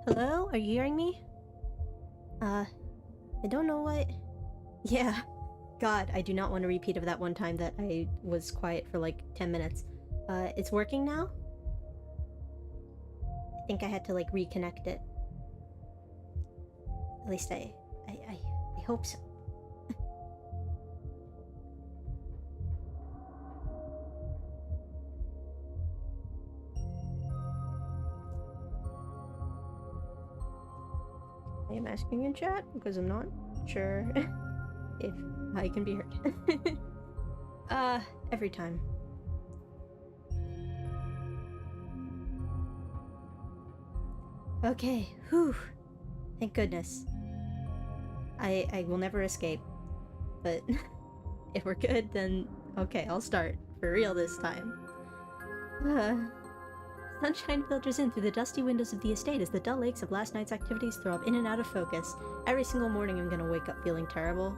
Hello? Are you hearing me? I don't know what... Yeah. God, I do not want a repeat of that one time that I was quiet for like 10 minutes. It's working now? I think I had to like reconnect it. At least I hope so. I am asking in chat because I'm not sure if I can be heard. Every time. Okay, whew. Thank goodness. I will never escape. But if we're good, then okay, I'll start. For real this time. Sunshine filters in through the dusty windows of the estate as the dull aches of last night's activities throb in and out of focus. Every single morning I'm gonna wake up feeling terrible.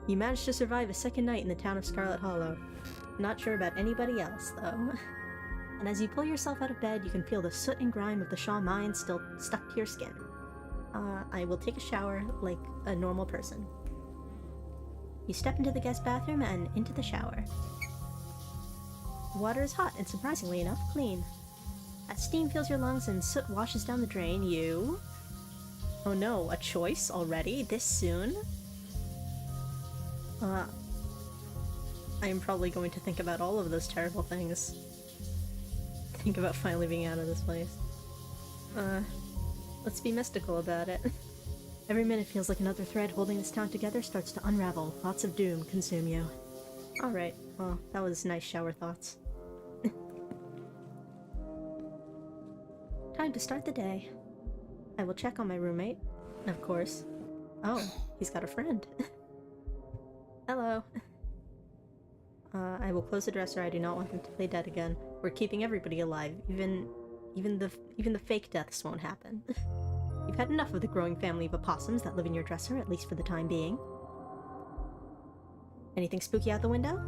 You managed to survive a second night in the town of Scarlet Hollow. Not sure about anybody else, though. And as you pull yourself out of bed, you can feel the soot and grime of the Shaw mine still stuck to your skin. I will take a shower like a normal person. You step into the guest bathroom and into the shower. The water is hot and surprisingly enough, clean. As steam fills your lungs and soot washes down the drain, you... Oh no, a choice already? This soon? I am probably going to think about all of those terrible things. Think about finally being out of this place. Let's be mystical about it. Every minute feels like another thread holding this town together starts to unravel. Thoughts of doom consume you. Alright, well, that was nice shower thoughts. Time to start the day. I will check on my roommate, of course. Oh, he's got a friend. Hello. I will close the dresser. I do not want him to play dead again. We're keeping everybody alive. Even the fake deaths won't happen. You've had enough of the growing family of opossums that live in your dresser, at least for the time being. Anything spooky out the window?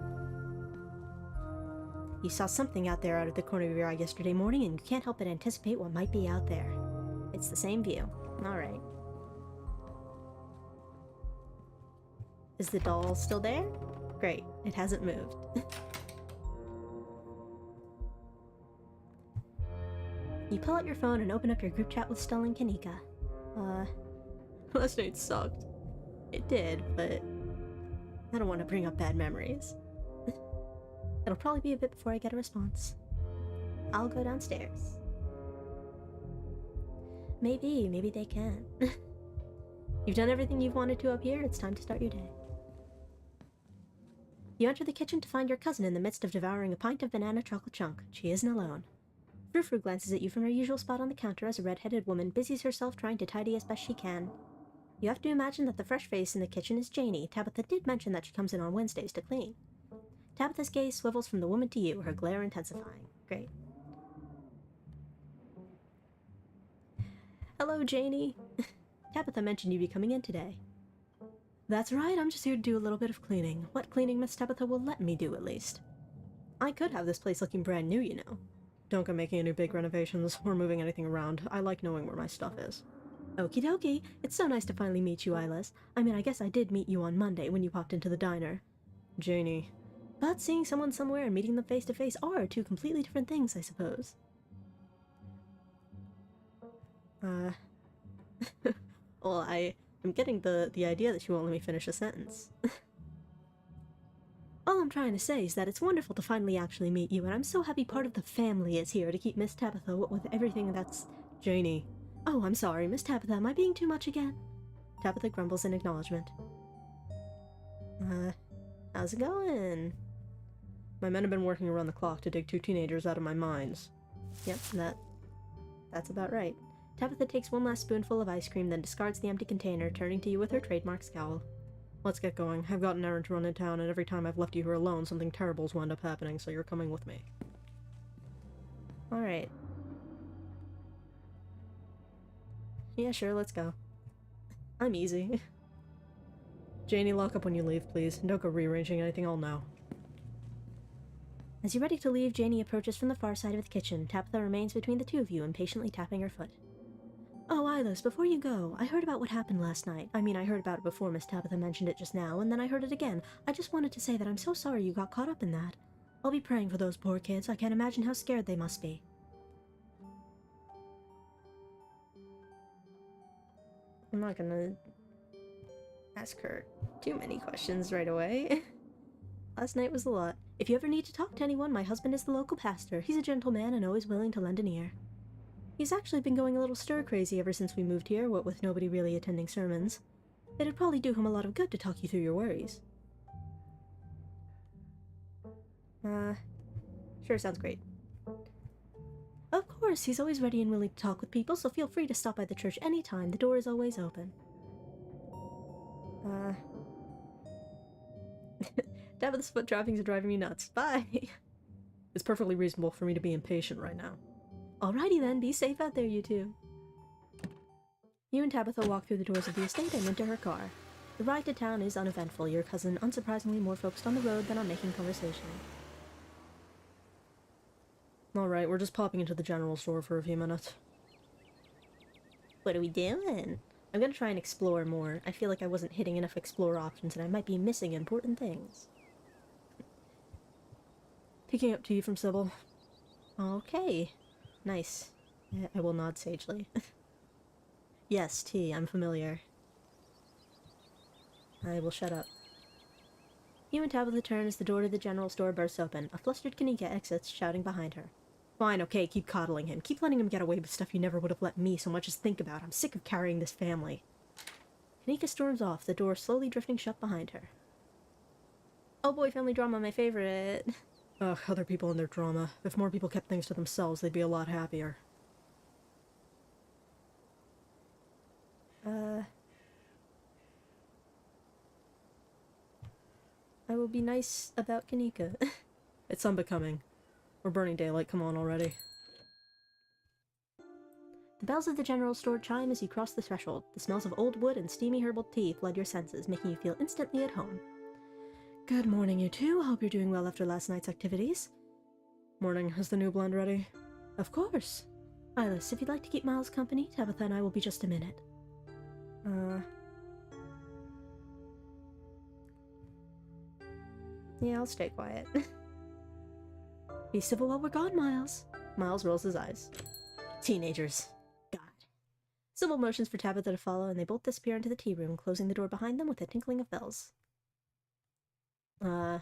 You saw something out there out of the corner of your eye yesterday morning, and you can't help but anticipate what might be out there. It's the same view. Alright. Is the doll still there? Great. It hasn't moved. You pull out your phone and open up your group chat with Stella and Kanika. Last night sucked. It did, but I don't want to bring up bad memories. It'll probably be a bit before I get a response. I'll go downstairs. Maybe they can. You've done everything you've wanted to up here, it's time to start your day. You enter the kitchen to find your cousin in the midst of devouring a pint of banana chocolate chunk. She isn't alone. Frou-Frou glances at you from her usual spot on the counter as a red-headed woman busies herself trying to tidy as best she can. You have to imagine that the fresh face in the kitchen is Janie. Tabitha did mention that she comes in on Wednesdays to clean. Tabitha's gaze swivels from the woman to you, her glare intensifying. Great. Hello, Janie. Tabitha mentioned you'd be coming in today. That's right, I'm just here to do a little bit of cleaning. What cleaning Miss Tabitha will let me do, at least. I could have this place looking brand new, you know. Don't go making any big renovations or moving anything around. I like knowing where my stuff is. Okie dokie. It's so nice to finally meet you, Eilis. I mean, I guess I did meet you on Monday when you popped into the diner. Janie. But seeing someone somewhere and meeting them face to face are two completely different things, I suppose. Well, I'm getting the idea that you won't let me finish a sentence. All I'm trying to say is that it's wonderful to finally actually meet you, and I'm so happy part of the family is here to keep Miss Tabitha with everything that's... Janie. Oh, I'm sorry, Miss Tabitha, am I being too much again? Tabitha grumbles in acknowledgement. How's it going? My men have been working around the clock to dig two teenagers out of my mines. Yep, that's about right. Tabitha takes one last spoonful of ice cream, then discards the empty container, turning to you with her trademark scowl. Let's get going. I've got an errand to run in town, and every time I've left you here alone, something terrible's wound up happening, so you're coming with me. Alright. Yeah, sure, let's go. I'm easy. Janie, lock up when you leave, please. And don't go rearranging anything, I'll know. As you're ready to leave, Janie approaches from the far side of the kitchen. Tabitha remains between the two of you, impatiently tapping her foot. Oh, Eilis, before you go, I heard about what happened last night. I mean, I heard about it before Miss Tabitha mentioned it just now, and then I heard it again. I just wanted to say that I'm so sorry you got caught up in that. I'll be praying for those poor kids. I can't imagine how scared they must be. I'm not gonna ask her too many questions right away. Last night was a lot. If you ever need to talk to anyone, my husband is the local pastor. He's a gentleman and always willing to lend an ear. He's actually been going a little stir-crazy ever since we moved here, what with nobody really attending sermons. It'd probably do him a lot of good to talk you through your worries. Sure, sounds great. Of course, he's always ready and willing to talk with people, so feel free to stop by the church anytime. The door is always open. Tabitha's foot droppings are driving me nuts. Bye! It's perfectly reasonable for me to be impatient right now. Alrighty then, be safe out there, you two. You and Tabitha walk through the doors of the estate and into her car. The ride to town is uneventful, your cousin unsurprisingly more focused on the road than on making conversation. Alright, we're just popping into the general store for a few minutes. What are we doing? I'm gonna try and explore more. I feel like I wasn't hitting enough explore options and I might be missing important things. Picking up tea from Sybil. Okay. Nice. I will nod sagely. Yes, tea, I'm familiar. I will shut up. You and Tabitha turn as the door to the general store bursts open. A flustered Kanika exits, shouting behind her. Fine, okay, keep coddling him. Keep letting him get away with stuff you never would have let me so much as think about. I'm sick of carrying this family. Kanika storms off, the door slowly drifting shut behind her. Oh boy, family drama, my favorite. Ugh, other people and their drama. If more people kept things to themselves, they'd be a lot happier. I will be nice about Kanika. It's unbecoming. We're burning daylight, come on already. The bells of the general store chime as you cross the threshold. The smells of old wood and steamy herbal tea flood your senses, making you feel instantly at home. Good morning, you two. Hope you're doing well after last night's activities. Morning. Is the new blend ready? Of course. Eilis, if you'd like to keep Miles company, Tabitha and I will be just a minute. Yeah, I'll stay quiet. Be civil while we're gone, Miles. Miles rolls his eyes. Teenagers. God. Sybil motions for Tabitha to follow, and they both disappear into the tea room, closing the door behind them with a tinkling of bells. I'm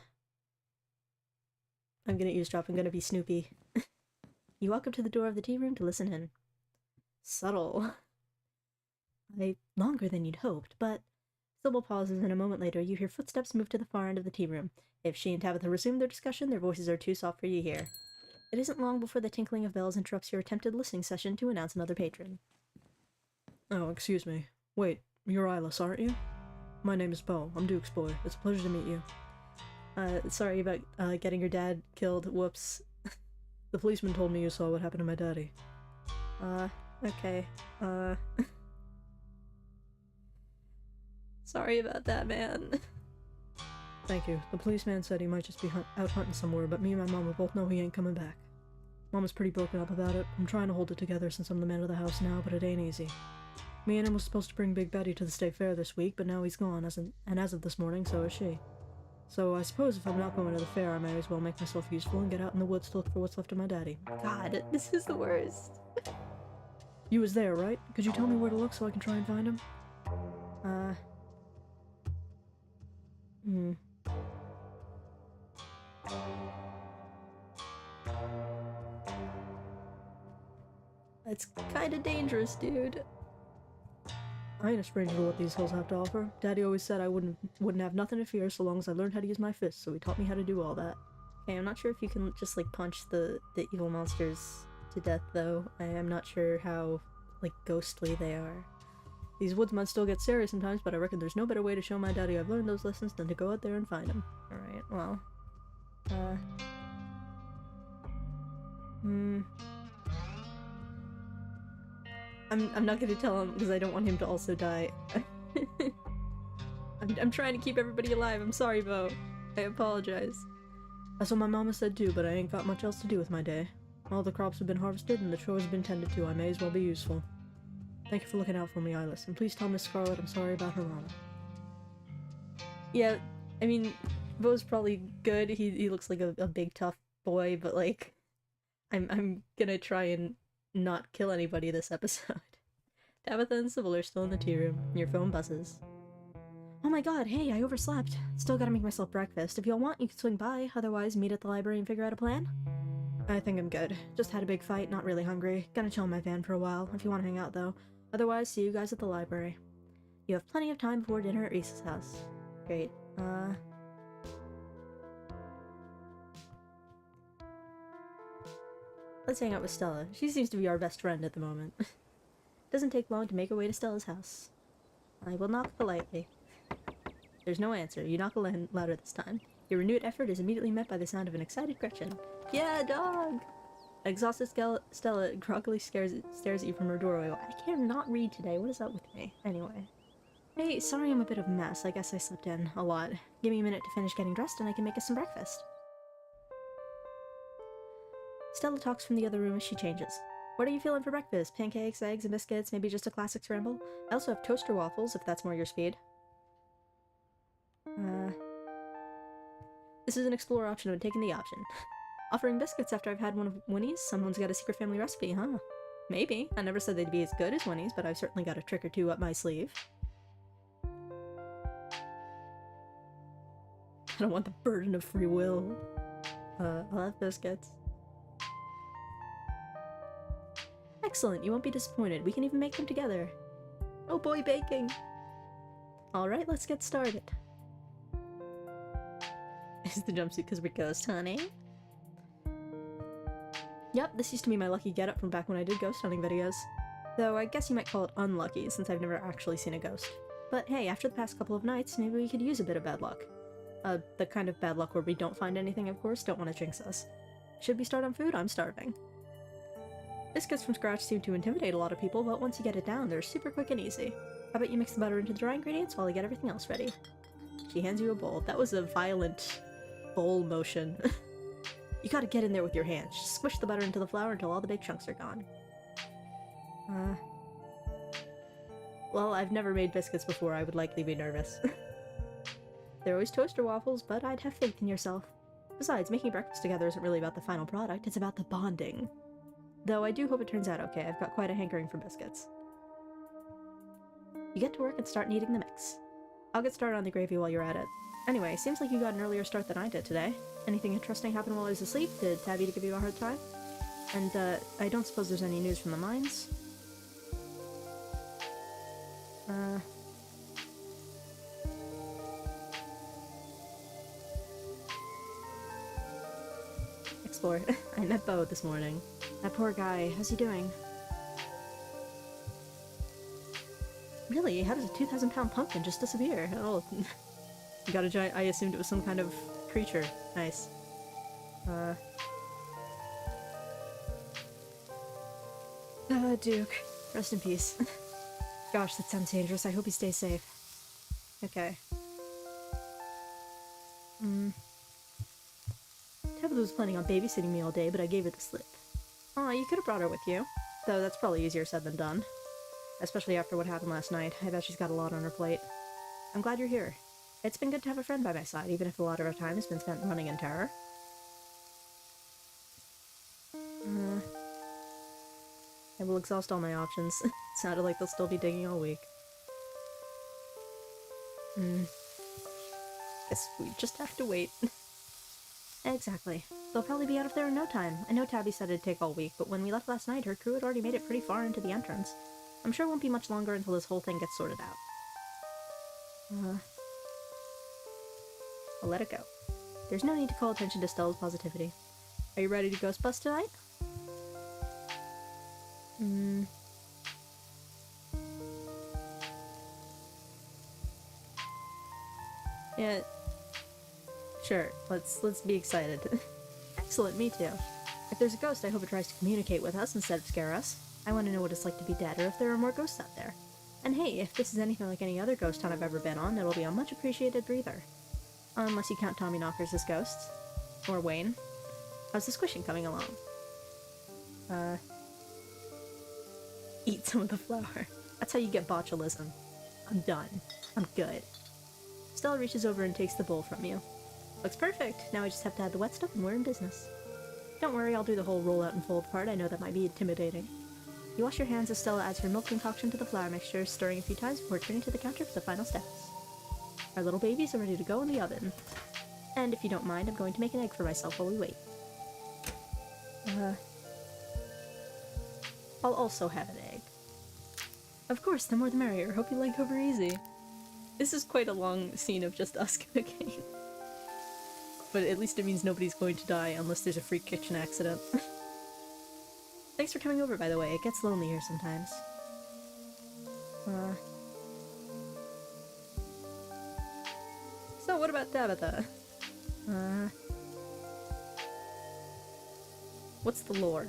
gonna eavesdrop. I'm gonna be Snoopy. You walk up to the door of the tea room to listen in. Subtle. Longer than you'd hoped, but... Sybil pauses, and a moment later you hear footsteps move to the far end of the tea room. If she and Tabitha resume their discussion, their voices are too soft for you to hear. It isn't long before the tinkling of bells interrupts your attempted listening session to announce another patron. Oh, excuse me. Wait, you're Eilis, aren't you? My name is Beau. I'm Duke's boy. It's a pleasure to meet you. Sorry about getting your dad killed. Whoops. The policeman told me you saw what happened to my daddy. Okay. Sorry about that, man. Thank you. The policeman said he might just be out hunting somewhere, but me and my mom will both know he ain't coming back. Mama's pretty broken up about it. I'm trying to hold it together since I'm the man of the house now, but it ain't easy. Me and him was supposed to bring Big Betty to the state fair this week, but now he's gone, and as of this morning, so is she. So I suppose if I'm not going to the fair, I may as well make myself useful and get out in the woods to look for what's left of my daddy. God, this is the worst. You was there, right? Could you tell me where to look so I can try and find him? That's kinda dangerous, dude. I ain't a stranger to what these hills have to offer. Daddy always said I wouldn't have nothing to fear so long as I learned how to use my fists, so he taught me how to do all that. Okay, I'm not sure if you can just, like, punch the evil monsters to death, though. I am not sure how, like, ghostly they are. These woods might still get serious sometimes, but I reckon there's no better way to show my daddy I've learned those lessons than to go out there and find him. Alright, well... I'm not gonna tell him because I don't want him to also die. I'm trying to keep everybody alive. I'm sorry, Beau. I apologize. That's what my mama said too, but I ain't got much else to do with my day. All the crops have been harvested and the chores have been tended to. I may as well be useful. Thank you for looking out for me, Eilis, and please tell Miss Scarlet I'm sorry about her mama. Yeah, I mean, Bo's probably good. He looks like a big tough boy, but like, I'm gonna try and not kill anybody this episode. Tabitha and Sybil are still in the tea room. Your phone buzzes. Oh my god, hey, I overslept. Still gotta make myself breakfast. If y'all want, you can swing by. Otherwise, meet at the library and figure out a plan. I think I'm good. Just had a big fight, not really hungry. Gonna chill in my van for a while, if you want to hang out though. Otherwise, see you guys at the library. You have plenty of time before dinner at Reese's house. Great. Let's hang out with Stella. She seems to be our best friend at the moment. Doesn't take long to make our way to Stella's house. I will knock politely. There's no answer. You knock a little louder this time. Your renewed effort is immediately met by the sound of an excited Gretchen. Yeah, dog! Exhausted Stella groggily stares at you from her doorway. I can't not read today. What is up with me? Anyway. Hey, sorry I'm a bit of a mess. I guess I slept in a lot. Give me a minute to finish getting dressed and I can make us some breakfast. Stella talks from the other room as she changes. What are you feeling for breakfast? Pancakes, eggs, and biscuits? Maybe just a classic scramble? I also have toaster waffles, if that's more your speed. This is an explore option. I'm taking the option. Offering biscuits after I've had one of Winnie's? Someone's got a secret family recipe, huh? Maybe. I never said they'd be as good as Winnie's, but I've certainly got a trick or two up my sleeve. I don't want the burden of free will. I'll have biscuits. Excellent, you won't be disappointed. We can even make them together. Oh boy, baking! Alright, let's get started. Is the jumpsuit because we're ghost hunting? Yep, this used to be my lucky getup from back when I did ghost hunting videos. Though I guess you might call it unlucky, since I've never actually seen a ghost. But hey, after the past couple of nights, maybe we could use a bit of bad luck. The kind of bad luck where we don't find anything, of course, don't want to jinx us. Should we start on food? I'm starving. Biscuits from scratch seem to intimidate a lot of people, but once you get it down, they're super quick and easy. How about you mix the butter into the dry ingredients while I get everything else ready? She hands you a bowl. That was a violent bowl motion. You gotta get in there with your hands. Just squish the butter into the flour until all the big chunks are gone. Well, I've never made biscuits before. I would likely be nervous. They're always toaster waffles, but I'd have faith in yourself. Besides, making breakfast together isn't really about the final product, it's about the bonding. Though I do hope it turns out okay. I've got quite a hankering for biscuits. You get to work and start kneading the mix. I'll get started on the gravy while you're at it. Anyway, seems like you got an earlier start than I did today. Anything interesting happen while I was asleep? Did Tabby give you a hard time? And, I don't suppose there's any news from the mines? Explore. I met Bo this morning. That poor guy. How's he doing? Really? How does a 2,000-pound pumpkin just disappear? Oh, you got a giant. I assumed it was some kind of creature. Nice. Duke. Rest in peace. Gosh, that sounds dangerous. I hope he stays safe. Okay. Tabitha was planning on babysitting me all day, but I gave her the slip. Aw, you could have brought her with you. Though that's probably easier said than done. Especially after what happened last night. I bet she's got a lot on her plate. I'm glad you're here. It's been good to have a friend by my side, even if a lot of our time has been spent running in terror. I will exhaust all my options. It sounded like they'll still be digging all week. Guess we just have to wait. Exactly. They'll probably be out of there in no time. I know Tabby said it'd take all week, but when we left last night, her crew had already made it pretty far into the entrance. I'm sure it won't be much longer until this whole thing gets sorted out. I'll let it go. There's no need to call attention to Stella's positivity. Are you ready to ghost bust tonight? Yeah. Sure, let's be excited. Excellent, me too. If there's a ghost, I hope it tries to communicate with us instead of scare us. I want to know what it's like to be dead, or if there are more ghosts out there. And hey, if this is anything like any other ghost hunt I've ever been on, it'll be a much appreciated breather. Unless you count Tommy Knockers as ghosts. Or Wayne. How's the squishing coming along? Eat some of the flour. That's how you get botulism. I'm done. I'm good. Stella reaches over and takes the bowl from you. Looks perfect. Now I just have to add the wet stuff and we're in business. Don't worry, I'll do the whole roll out and fold part. I know that might be intimidating. You wash your hands as Stella adds her milk concoction to the flour mixture, stirring a few times before turning to the counter for the final steps. Our little babies are ready to go in the oven. And if you don't mind, I'm going to make an egg for myself while we wait. I'll also have an egg. Of course, the more the merrier. Hope you like over easy. This is quite a long scene of just us cooking. But at least it means nobody's going to die unless there's a freak kitchen accident. Thanks for coming over, by the way. It gets lonely here sometimes. So what about Tabitha? What's the lore?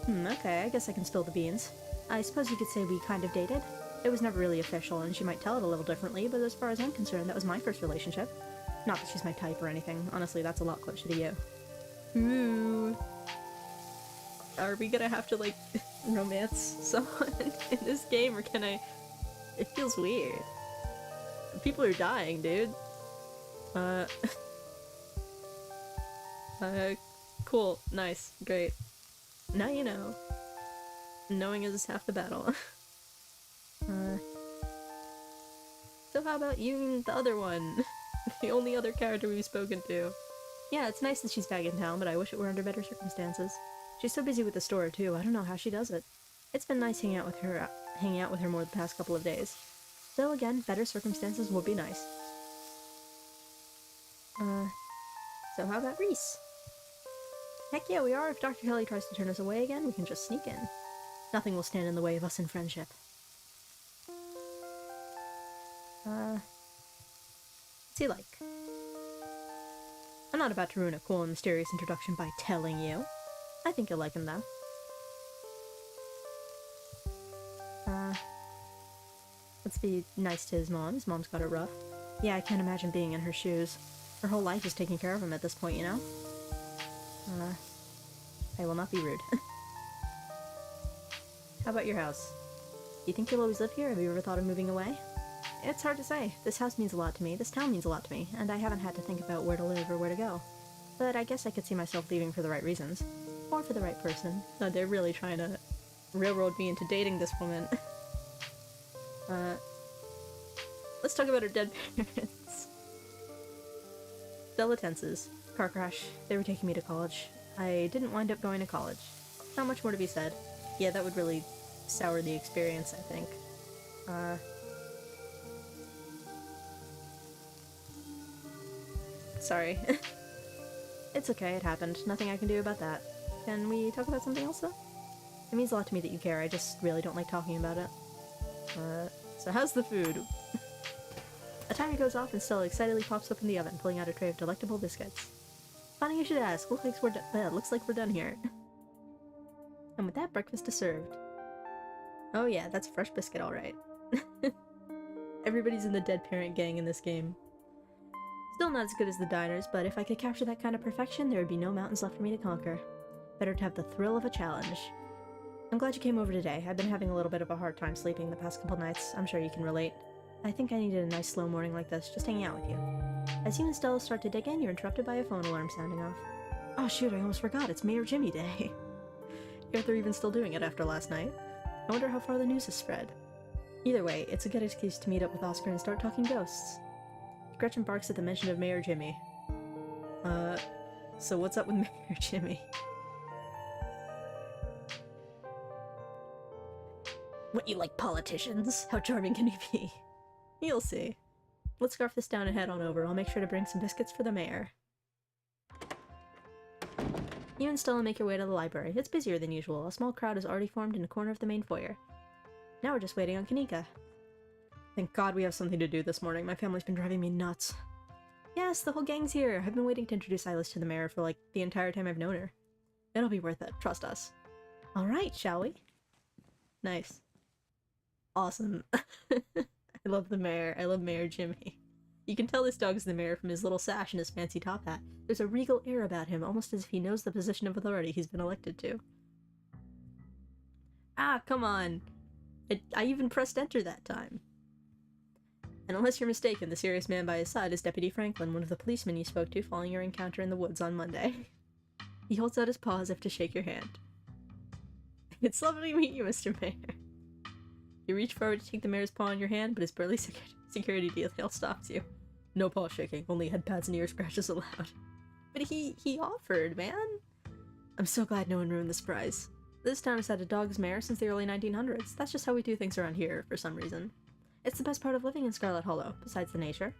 Okay, I guess I can spill the beans. I suppose you could say we kind of dated. It was never really official, and she might tell it a little differently, but as far as I'm concerned, that was my first relationship. Not that she's my type or anything. Honestly, that's a lot closer to you. Ooh. Are we gonna have to, like, romance someone in this game, or can I... It feels weird. People are dying, dude. Cool. Nice. Great. Now you know. Knowing is half the battle. So how about you and the other one? The only other character we've spoken to. Yeah, it's nice that she's back in town, but I wish it were under better circumstances. She's so busy with the store, too. I don't know how she does it. It's been nice hanging out with her more the past couple of days. Though, again, better circumstances would be nice. So how about Reese? Heck yeah, we are. If Dr. Kelly tries to turn us away again, we can just sneak in. Nothing will stand in the way of us in friendship. What's he like? I'm not about to ruin a cool and mysterious introduction by telling you. I think you'll like him, though. Let's be nice to his mom. His mom's got it rough. Yeah, I can't imagine being in her shoes. Her whole life is taking care of him at this point, you know? I will not be rude. How about your house? Do you think you'll always live here? Have you ever thought of moving away? It's hard to say. This house means a lot to me, this town means a lot to me, and I haven't had to think about where to live or where to go. But I guess I could see myself leaving for the right reasons. Or for the right person. They're really trying to railroad me into dating this woman. Let's talk about her dead parents. Stella tenses. Car crash. They were taking me to college. I didn't wind up going to college. Not much more to be said. Yeah, that would really sour the experience, I think. Sorry. It's okay, it happened. Nothing I can do about that. Can we talk about something else, though? It means a lot to me that you care, I just really don't like talking about it. So how's the food? A timer goes off and Stella excitedly pops open the oven, pulling out a tray of delectable biscuits. Funny you should ask. Looks like we're done here. And with that, breakfast is served. Oh yeah, that's a fresh biscuit, alright. Everybody's in the dead parent gang in this game. Still not as good as the diners, but if I could capture that kind of perfection, there would be no mountains left for me to conquer. Better to have the thrill of a challenge. I'm glad you came over today. I've been having a little bit of a hard time sleeping the past couple nights. I'm sure you can relate. I think I needed a nice slow morning like this, just hanging out with you. As you and Stella start to dig in, you're interrupted by a phone alarm sounding off. Oh shoot, I almost forgot, it's Mayor Jimmy Day. If they're even still doing it after last night. I wonder how far the news has spread. Either way, it's a good excuse to meet up with Oscar and start talking ghosts. Gretchen barks at the mention of Mayor Jimmy. So what's up with Mayor Jimmy? What, you like politicians? How charming can he be? You'll see. Let's scarf this down and head on over. I'll make sure to bring some biscuits for the mayor. You and Stella make your way to the library. It's busier than usual. A small crowd has already formed in a corner of the main foyer. Now we're just waiting on Kanika. Thank God we have something to do this morning. My family's been driving me nuts. Yes, the whole gang's here. I've been waiting to introduce Eilis to the mayor for like the entire time I've known her. It'll be worth it. Trust us. Alright, shall we? Nice. Awesome. I love the mayor. I love Mayor Jimmy. You can tell this dog is the mayor from his little sash and his fancy top hat. There's a regal air about him, almost as if he knows the position of authority he's been elected to. Ah, come on! I even pressed enter that time. And unless you're mistaken, the serious man by his side is Deputy Franklin, one of the policemen you spoke to following your encounter in the woods on Monday. He holds out his paw as if to shake your hand. It's lovely to meet you, Mr. Mayor. You reach forward to take the mayor's paw in your hand, but his burly security detail stops you. No paw shaking, only head pats and ear scratches allowed. But he offered, man. I'm so glad no one ruined the surprise. This town has had a dog's mayor since the early 1900s. That's just how we do things around here, for some reason. It's the best part of living in Scarlet Hollow, besides the nature.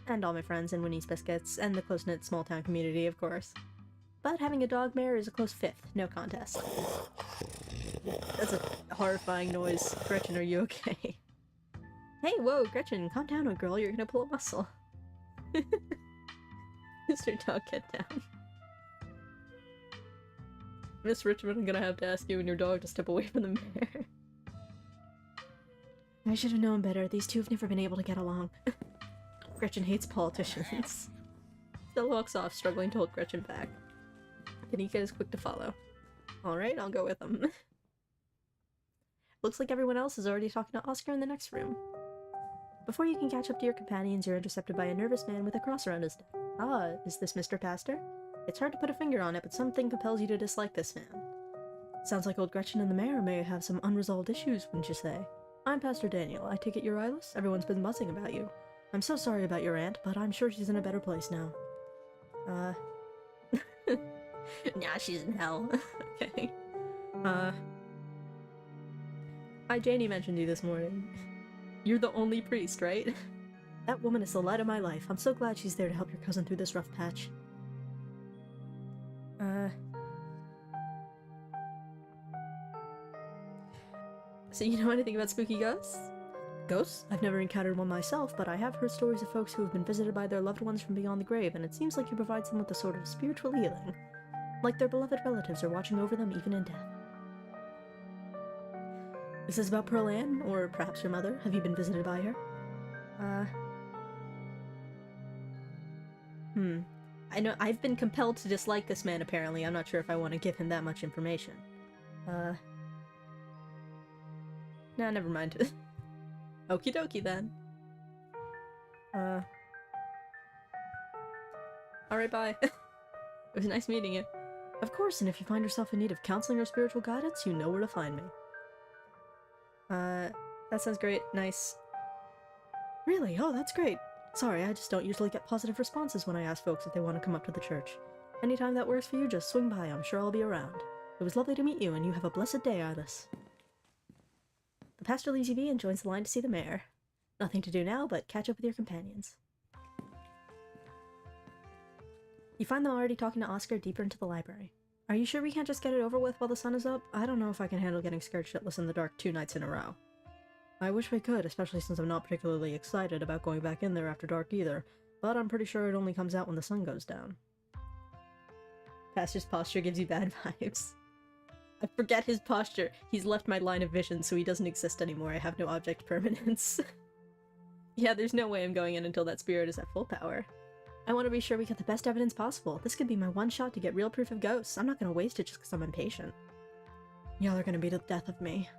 And all my friends and Winnie's Biscuits, and the close-knit small-town community, of course. But having a dog mayor is a close fifth, no contest. That's a horrifying noise. Gretchen, are you okay? Hey, whoa, Gretchen, calm down, old girl, you're gonna pull a muscle. Mr. Dog, get down. Miss Richmond, I'm gonna have to ask you and your dog to step away from the mayor. I should have known better. These two have never been able to get along. Gretchen hates politicians. Still walks off, struggling to hold Gretchen back. Kanika is quick to follow. Alright, I'll go with them. Looks like everyone else is already talking to Oscar in the next room. Before you can catch up to your companions, you're intercepted by a nervous man with a cross around his neck. Ah, is this Mr. Pastor? It's hard to put a finger on it, but something compels you to dislike this man. Sounds like old Gretchen and the mayor may have some unresolved issues, wouldn't you say? I'm Pastor Daniel. I take it you're Eilis? Everyone's been buzzing about you. I'm so sorry about your aunt, but I'm sure she's in a better place now. Nah, she's in hell. Okay. Hi, Janie mentioned you this morning. You're the only priest, right? That woman is the light of my life. I'm so glad she's there to help your cousin through this rough patch. So you know anything about spooky ghosts? Ghosts? I've never encountered one myself, but I have heard stories of folks who have been visited by their loved ones from beyond the grave, and it seems like you provide them with a sort of spiritual healing. Like their beloved relatives are watching over them even in death. Is this about Pearl Ann? Or perhaps your mother? Have you been visited by her? I know I've been compelled to dislike this man, apparently. I'm not sure if I want to give him that much information. Nah, never mind. Okie dokie then. Alright, bye. It was nice meeting you. Of course, and if you find yourself in need of counseling or spiritual guidance, you know where to find me. That sounds great. Nice. Really? Oh, that's great. Sorry, I just don't usually get positive responses when I ask folks if they want to come up to the church. Anytime that works for you, just swing by. I'm sure I'll be around. It was lovely to meet you, and you have a blessed day, Eilis. The pastor leaves you be and joins the line to see the mayor. Nothing to do now, but catch up with your companions. You find them already talking to Oscar deeper into the library. Are you sure we can't just get it over with while the sun is up? I don't know if I can handle getting scared shitless in the dark 2 nights in a row. I wish we could, especially since I'm not particularly excited about going back in there after dark either, but I'm pretty sure it only comes out when the sun goes down. Pastor's posture gives you bad vibes. I forget his posture. He's left my line of vision, so he doesn't exist anymore. I have no object permanence. Yeah, there's no way I'm going in until that spirit is at full power. I want to be sure we get the best evidence possible. This could be my one shot to get real proof of ghosts. I'm not going to waste it just because I'm impatient. Y'all are going to be the death of me.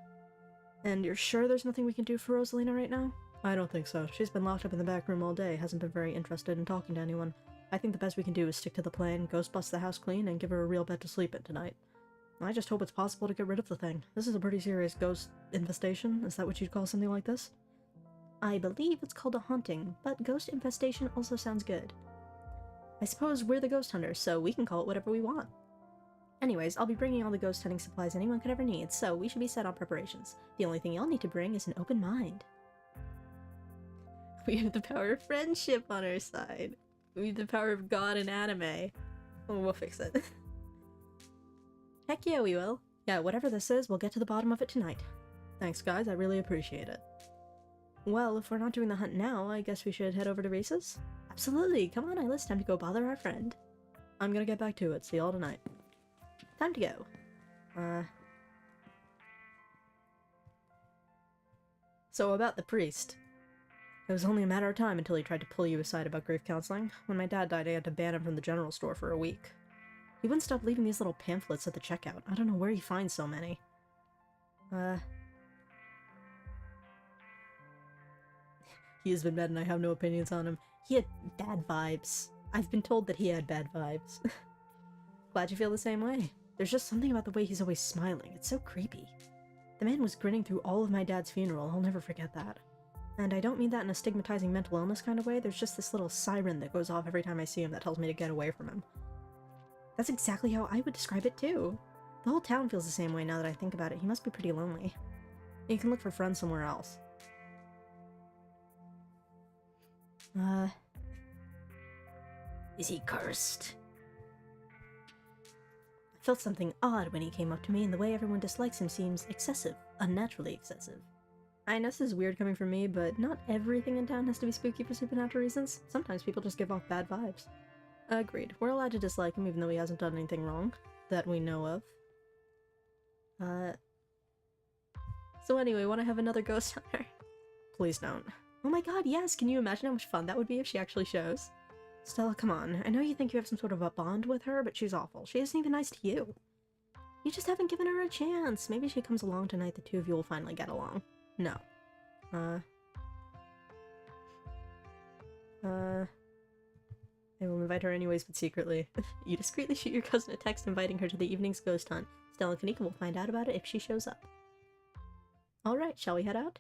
And you're sure there's nothing we can do for Rosalina right now? I don't think so. She's been locked up in the back room all day, hasn't been very interested in talking to anyone. I think the best we can do is stick to the plan, ghost bust the house clean, and give her a real bed to sleep in tonight. I just hope it's possible to get rid of the thing. This is a pretty serious ghost infestation. Is that what you'd call something like this? I believe it's called a haunting, but ghost infestation also sounds good. I suppose we're the ghost hunters, so we can call it whatever we want. Anyways, I'll be bringing all the ghost hunting supplies anyone could ever need, so we should be set on preparations. The only thing you'll need to bring is an open mind. We have the power of friendship on our side. We have the power of God and anime. Oh, we'll fix it. Heck yeah, we will. Yeah, whatever this is, we'll get to the bottom of it tonight. Thanks, guys. I really appreciate it. Well, if we're not doing the hunt now, I guess we should head over to Reese's? Absolutely. Come on, Eilis. Time to go bother our friend. I'm gonna get back to it. See y'all tonight. Time to go. So about the priest. It was only a matter of time until he tried to pull you aside about grave counseling. When my dad died, I had to ban him from the general store for a week. He wouldn't stop leaving these little pamphlets at the checkout. I don't know where he finds so many. He has been bad and I have no opinions on him. He had bad vibes. I've been told that he had bad vibes. Glad you feel the same way. There's just something about the way he's always smiling. It's so creepy. The man was grinning through all of my dad's funeral. I'll never forget that. And I don't mean that in a stigmatizing mental illness kind of way. There's just this little siren that goes off every time I see him that tells me to get away from him. That's exactly how I would describe it too. The whole town feels the same way now that I think about it. He must be pretty lonely. You can look for friends somewhere else. Is he cursed? I felt something odd when he came up to me, and the way everyone dislikes him seems excessive. Unnaturally excessive. I know this is weird coming from me, but not everything in town has to be spooky for supernatural reasons. Sometimes people just give off bad vibes. Agreed. We're allowed to dislike him even though he hasn't done anything wrong. That we know of. So anyway, wanna have another ghost hunter? Please don't. Oh my god, yes! Can you imagine how much fun that would be if she actually shows? Stella, come on. I know you think you have some sort of a bond with her, but she's awful. She isn't even nice to you. You just haven't given her a chance. Maybe she comes along tonight, the two of you will finally get along. No. I will invite her anyways, but secretly. You discreetly shoot your cousin a text inviting her to the evening's ghost hunt. Stella and Kanika will find out about it if she shows up. Alright, shall we head out?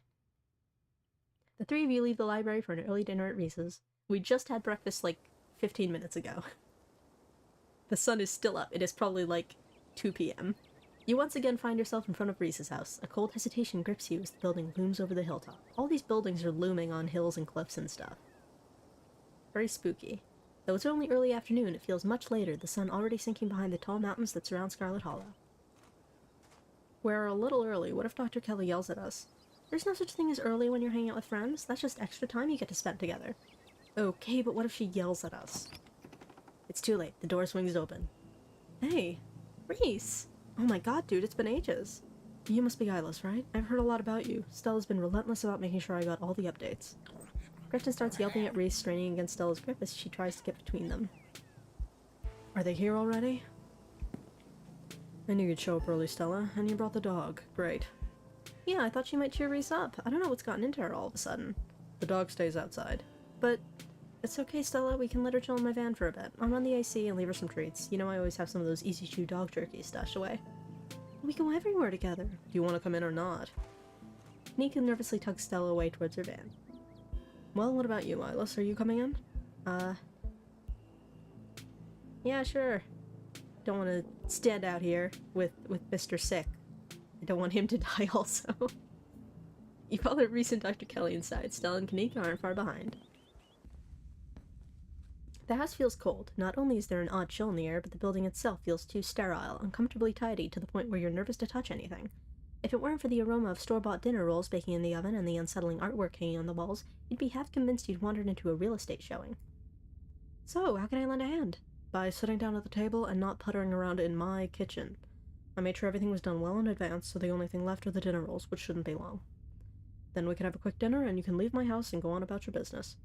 The three of you leave the library for an early dinner at Reese's. We just had breakfast like 15 minutes ago. The sun is still up. It is probably like 2 p.m. You once again find yourself in front of Reese's house. A cold hesitation grips you as the building looms over the hilltop. All these buildings are looming on hills and cliffs and stuff. Very spooky. Though it's only early afternoon, it feels much later, the sun already sinking behind the tall mountains that surround Scarlet Hollow. We're a little early. What if Dr. Kelly yells at us? There's no such thing as early when you're hanging out with friends. That's just extra time you get to spend together. Okay, but what if she yells at us? It's too late. The door swings open. Hey, Reese! Oh my god, dude, it's been ages. You must be Eilis, right? I've heard a lot about you. Stella's been relentless about making sure I got all the updates. Gretchen starts yelping at Reese, straining against Stella's grip as she tries to get between them. Are they here already? I knew you'd show up early, Stella, and you brought the dog. Great. Yeah, I thought she might cheer Reese up. I don't know what's gotten into her all of a sudden. The dog stays outside. But it's okay, Stella. We can let her chill in my van for a bit. I'll run the AC and leave her some treats. You know I always have some of those easy chew dog jerky stashed away. We go everywhere together. Do you want to come in or not? Nika nervously tugs Stella away towards her van. Well, what about you, Eilis? Are you coming in? Yeah, sure. Don't want to stand out here with Mr. Sick. I don't want him to die also. You follow Reese and Dr. Kelly inside. Stella and Kanika aren't far behind. The house feels cold. Not only is there an odd chill in the air, but the building itself feels too sterile, uncomfortably tidy to the point where you're nervous to touch anything. If it weren't for the aroma of store-bought dinner rolls baking in the oven and the unsettling artwork hanging on the walls, you'd be half convinced you'd wandered into a real estate showing. So, how can I lend a hand? By sitting down at the table and not puttering around in my kitchen. I made sure everything was done well in advance, so the only thing left are the dinner rolls, which shouldn't be long. Then we can have a quick dinner, and you can leave my house and go on about your business.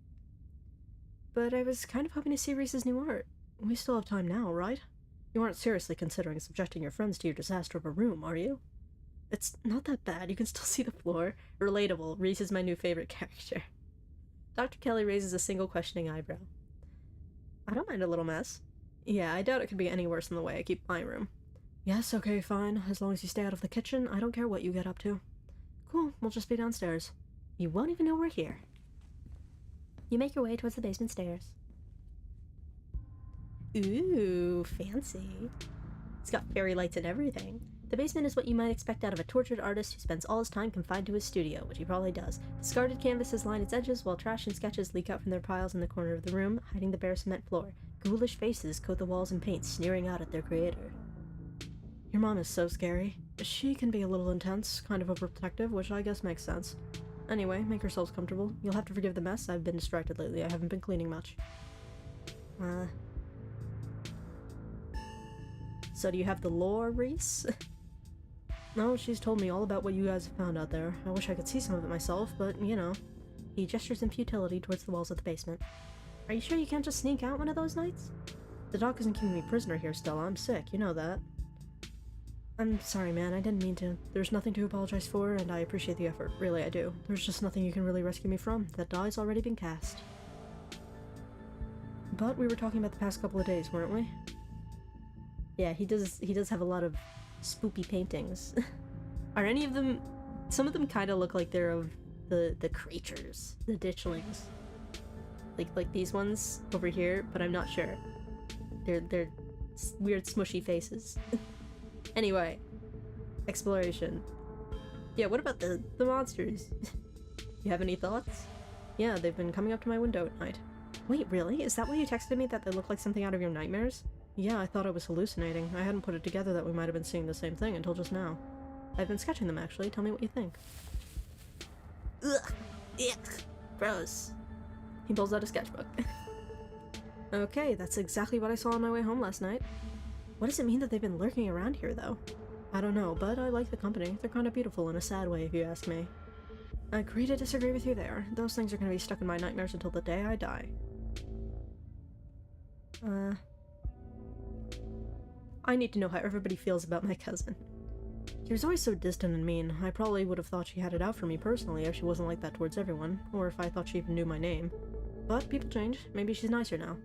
But I was kind of hoping to see Reese's new art. We still have time now, right? You aren't seriously considering subjecting your friends to your disaster of a room, are you? It's not that bad. You can still see the floor. Relatable. Reese is my new favorite character. Dr. Kelly raises a single questioning eyebrow. I don't mind a little mess. Yeah, I doubt it could be any worse than the way I keep my room. Yes, okay, fine. As long as you stay out of the kitchen, I don't care what you get up to. Cool, we'll just be downstairs. You won't even know we're here. You make your way towards the basement stairs. Ooh, fancy. It's got fairy lights and everything. The basement is what you might expect out of a tortured artist who spends all his time confined to his studio, which he probably does. Discarded canvases line its edges, while trash and sketches leak out from their piles in the corner of the room, hiding the bare cement floor. Ghoulish faces coat the walls in paint, sneering out at their creator. Your mom is so scary. She can be a little intense, kind of overprotective, which I guess makes sense. Anyway, make yourselves comfortable. You'll have to forgive the mess. I've been distracted lately. I haven't been cleaning much. So do you have the lore, Reese? No, she's told me all about what you guys have found out there. I wish I could see some of it myself, but, you know. He gestures in futility towards the walls of the basement. Are you sure you can't just sneak out one of those nights? The doc isn't keeping me prisoner here, Stella. I'm sick, you know that. I'm sorry, man. I didn't mean to. There's nothing to apologize for, and I appreciate the effort. Really, I do. There's just nothing you can really rescue me from. That die's already been cast. But we were talking about the past couple of days, weren't we? Yeah, he does have a lot of spoopy paintings. Are any of them... Some of them kind of look like they're of the creatures, the ditchlings. Like these ones over here, but I'm not sure. They're weird smushy faces. Anyway, exploration. Yeah, what about the monsters? You have any thoughts? Yeah, they've been coming up to my window at night. Wait, really? Is that why you texted me that they look like something out of your nightmares? Yeah, I thought I was hallucinating. I hadn't put it together that we might have been seeing the same thing until just now. I've been sketching them, actually. Tell me what you think. Ugh! Yuck! Gross. He pulls out a sketchbook. Okay, that's exactly what I saw on my way home last night. What does it mean that they've been lurking around here, though? I don't know, but I like the company. They're kind of beautiful in a sad way, if you ask me. I agree to disagree with you there. Those things are going to be stuck in my nightmares until the day I die. I need to know how everybody feels about my cousin. She was always so distant and mean. I probably would have thought she had it out for me personally if she wasn't like that towards everyone, or if I thought she even knew my name. But people change. Maybe she's nicer now.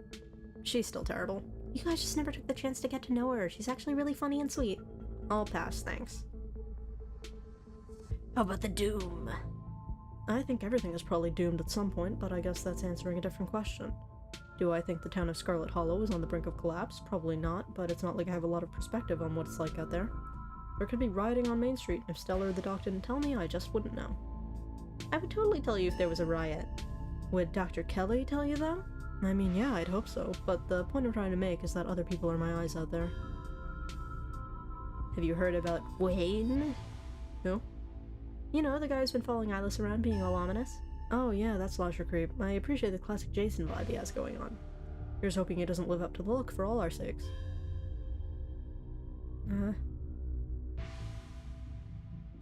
She's still terrible. You guys just never took the chance to get to know her. She's actually really funny and sweet. I'll pass, thanks. How about the doom? I think everything is probably doomed at some point, but I guess that's answering a different question. Do I think the town of Scarlet Hollow is on the brink of collapse? Probably not, but it's not like I have a lot of perspective on what it's like out there. There could be rioting on Main Street. If Stella or the doc didn't tell me, I just wouldn't know. I would totally tell you if there was a riot. Would Dr. Kelly tell you though? I mean, yeah, I'd hope so, but the point I'm trying to make is that other people are my eyes out there. Have you heard about Wayne? Who? You know, the guy who's been following Eilis around being all ominous? Oh yeah, that's slasher creep. I appreciate the classic Jason vibe he has going on. Here's hoping he doesn't live up to the look for all our sakes.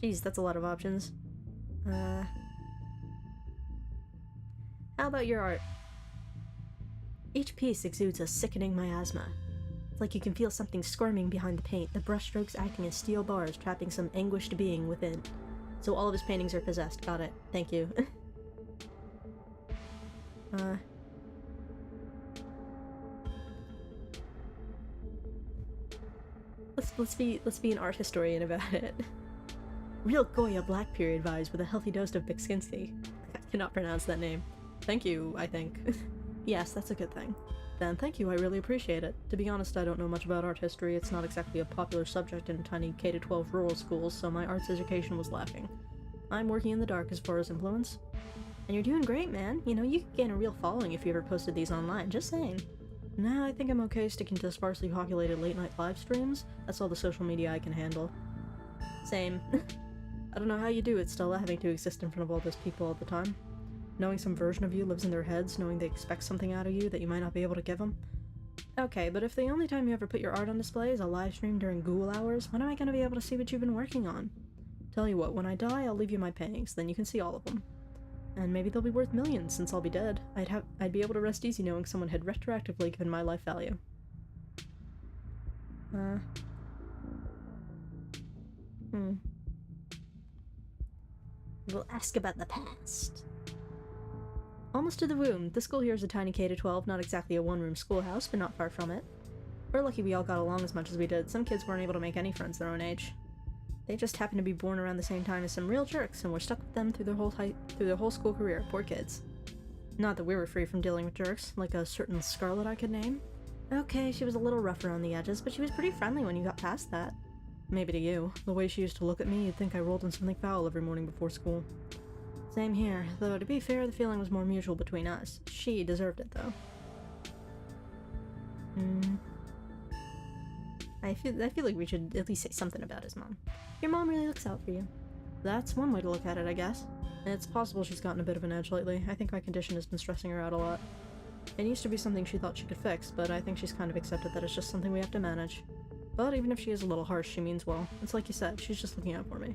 Geez, that's a lot of options. How about your art? Each piece exudes a sickening miasma. It's like you can feel something squirming behind the paint, the brushstrokes acting as steel bars, trapping some anguished being within. So all of his paintings are possessed. Got it. Thank you. Let's be an art historian about it. Real Goya Black Period vibes with a healthy dose of Bixkinski. I cannot pronounce that name. Thank you, I think. Yes, that's a good thing. Then thank you, I really appreciate it. To be honest, I don't know much about art history. It's not exactly a popular subject in tiny K-12 rural schools, so my arts education was lacking. I'm working in the dark as far as influence. And you're doing great, man. You know, you could gain a real following if you ever posted these online, just saying. Nah, I think I'm okay sticking to sparsely populated late-night live streams. That's all the social media I can handle. Same. I don't know how you do it, Stella, having to exist in front of all those people all the time. Knowing some version of you lives in their heads, knowing they expect something out of you that you might not be able to give them. Okay, but if the only time you ever put your art on display is a live stream during Google hours, when am I going to be able to see what you've been working on? Tell you what, when I die, I'll leave you my paintings, then you can see all of them. And maybe they'll be worth millions, since I'll be dead. I'd be able to rest easy knowing someone had retroactively given my life value. We'll ask about the past. Almost to the room. The school here is a tiny K-12, not exactly a one-room schoolhouse, but not far from it. We're lucky we all got along as much as we did. Some kids weren't able to make any friends their own age. They just happened to be born around the same time as some real jerks, and were stuck with them through their whole school career. Poor kids. Not that we were free from dealing with jerks, like a certain Scarlet I could name. Okay, she was a little rougher on the edges, but she was pretty friendly when you got past that. Maybe to you. The way she used to look at me, you'd think I rolled in something foul every morning before school. Same here, though to be fair, the feeling was more mutual between us. She deserved it, though. I feel like we should at least say something about his mom. Your mom really looks out for you. That's one way to look at it, I guess. And it's possible she's gotten a bit of an edge lately. I think my condition has been stressing her out a lot. It used to be something she thought she could fix, but I think she's kind of accepted that it's just something we have to manage. But even if she is a little harsh, she means well. It's like you said, she's just looking out for me.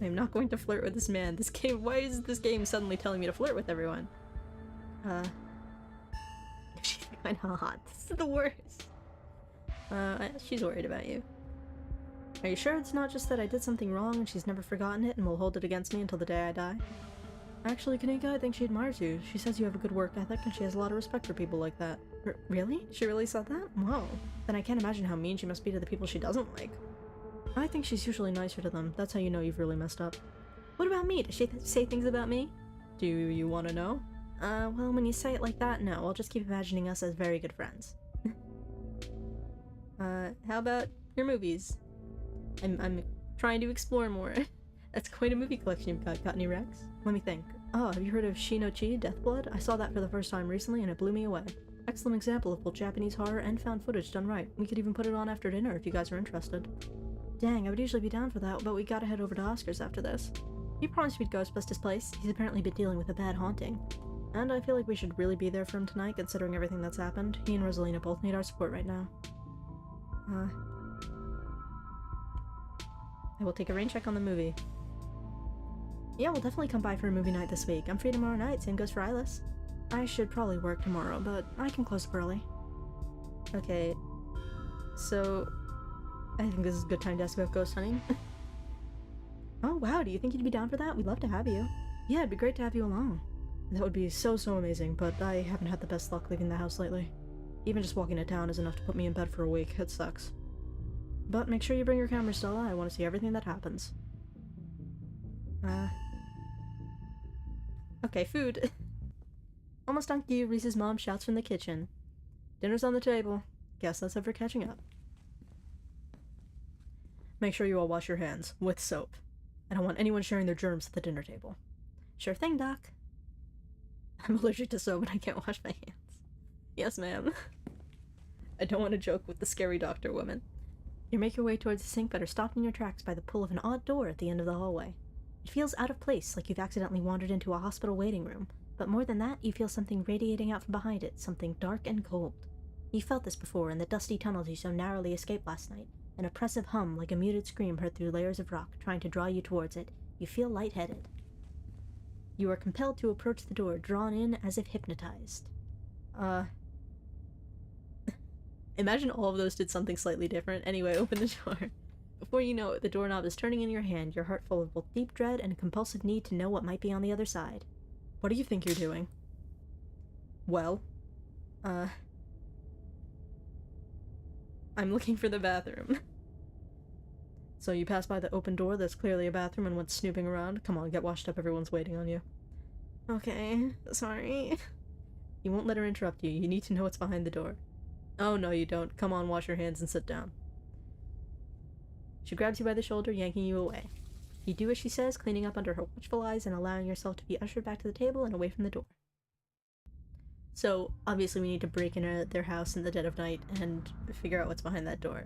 I'm not going to flirt with this man. This game- why is this game suddenly telling me to flirt with everyone? She's kinda hot. This is the worst. She's worried about you. Are you sure it's not just that I did something wrong and she's never forgotten it and will hold it against me until the day I die? Actually, Kanika, I think she admires you. She says you have a good work ethic and she has a lot of respect for people like that. Really? She really said that? Whoa. Then I can't imagine how mean she must be to the people she doesn't like. I think she's usually nicer to them. That's how you know you've really messed up. What about me? Does she say things about me? Do you want to know? Well, when you say it like that, no. I'll just keep imagining us as very good friends. How about your movies? I'm trying to explore more. That's quite a movie collection you've got. Got any recs? Let me think. Oh, have you heard of Shi-no-Chi, Deathblood? I saw that for the first time recently and it blew me away. Excellent example of both Japanese horror and found footage done right. We could even put it on after dinner if you guys are interested. Dang, I would usually be down for that, but we gotta head over to Oscar's after this. He promised we'd ghost his place. He's apparently been dealing with a bad haunting. And I feel like we should really be there for him tonight, considering everything that's happened. He and Rosalina both need our support right now. I will take a rain check on the movie. Yeah, we'll definitely come by for a movie night this week. I'm free tomorrow night, same goes for Eilis. I should probably work tomorrow, but I can close up early. Okay, so I think this is a good time to ask about ghost hunting. Oh wow, do you think you'd be down for that? We'd love to have you. Yeah, it'd be great to have you along. That would be so amazing, but I haven't had the best luck leaving the house lately. Even just walking to town is enough to put me in bed for a week. It sucks. But make sure you bring your camera, Stella. I want to see everything that happens. Okay, food. Almost on cue, Reese's mom shouts from the kitchen. Dinner's on the table. Guess that's it for catching up. Make sure you all wash your hands, with soap. I don't want anyone sharing their germs at the dinner table. Sure thing, Doc. I'm allergic to soap and I can't wash my hands. Yes, ma'am. I don't want to joke with the scary doctor woman. You make your way towards the sink, but are stopped in your tracks by the pull of an odd door at the end of the hallway. It feels out of place, like you've accidentally wandered into a hospital waiting room, but more than that, you feel something radiating out from behind it, something dark and cold. You felt this before in the dusty tunnels you so narrowly escaped last night, an oppressive hum like a muted scream heard through layers of rock, trying to draw you towards it. You feel lightheaded. You are compelled to approach the door, drawn in as if hypnotized. Imagine all of those did something slightly different. Anyway, open the door. Before you know it, the doorknob is turning in your hand, your heart full of both deep dread and a compulsive need to know what might be on the other side. What do you think you're doing? Well, I'm looking for the bathroom. So you pass by the open door that's clearly a bathroom and went snooping around? Come on, get washed up, everyone's waiting on you. Okay, sorry. You won't let her interrupt you. You need to know what's behind the door. Oh, no, you don't. Come on, wash your hands and sit down. She grabs you by the shoulder, yanking you away. You do as she says, cleaning up under her watchful eyes and allowing yourself to be ushered back to the table and away from the door. So, obviously we need to break into their house in the dead of night and figure out what's behind that door.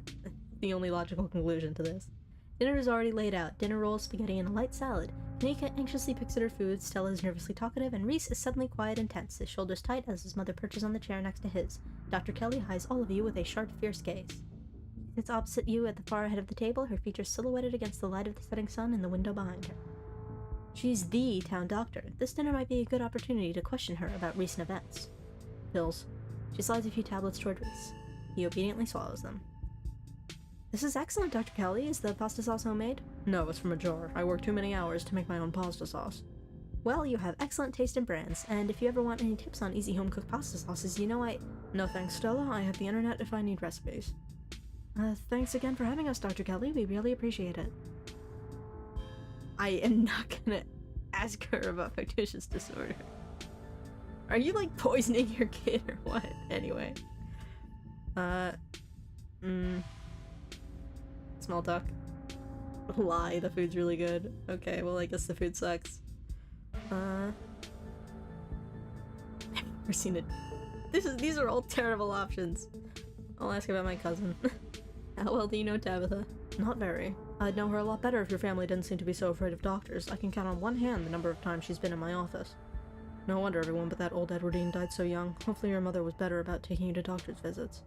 The only logical conclusion to this. Dinner is already laid out. Dinner rolls, spaghetti, and a light salad. Kanika anxiously picks at her food, Stella is nervously talkative, and Reese is suddenly quiet and tense, his shoulders tight as his mother perches on the chair next to his. Dr. Kelly eyes all of you with a sharp, fierce gaze. She sits opposite you at the far head of the table, her features silhouetted against the light of the setting sun in the window behind her. She's the town doctor. This dinner might be a good opportunity to question her about recent events. Pills. She slides a few tablets toward Reese. He obediently swallows them. This is excellent, Dr. Kelly. Is the pasta sauce homemade? No, it's from a jar. I work too many hours to make my own pasta sauce. Well, you have excellent taste in brands, and if you ever want any tips on easy home-cooked pasta sauces, you know No thanks, Stella. I have the internet if I need recipes. Thanks again for having us, Dr. Kelly. We really appreciate it. I am not gonna ask her about factitious disorder. Are you, like, poisoning your kid or what? Anyway. Small talk. Lie, the food's really good. Okay, well I guess the food sucks. I've never seen it. These are all terrible options. I'll ask about my cousin. How well do you know Tabitha? Not very. I'd know her a lot better if your family didn't seem to be so afraid of doctors. I can count on one hand the number of times she's been in my office. No wonder everyone but that old Edwardine died so young. Hopefully your mother was better about taking you to doctor's visits.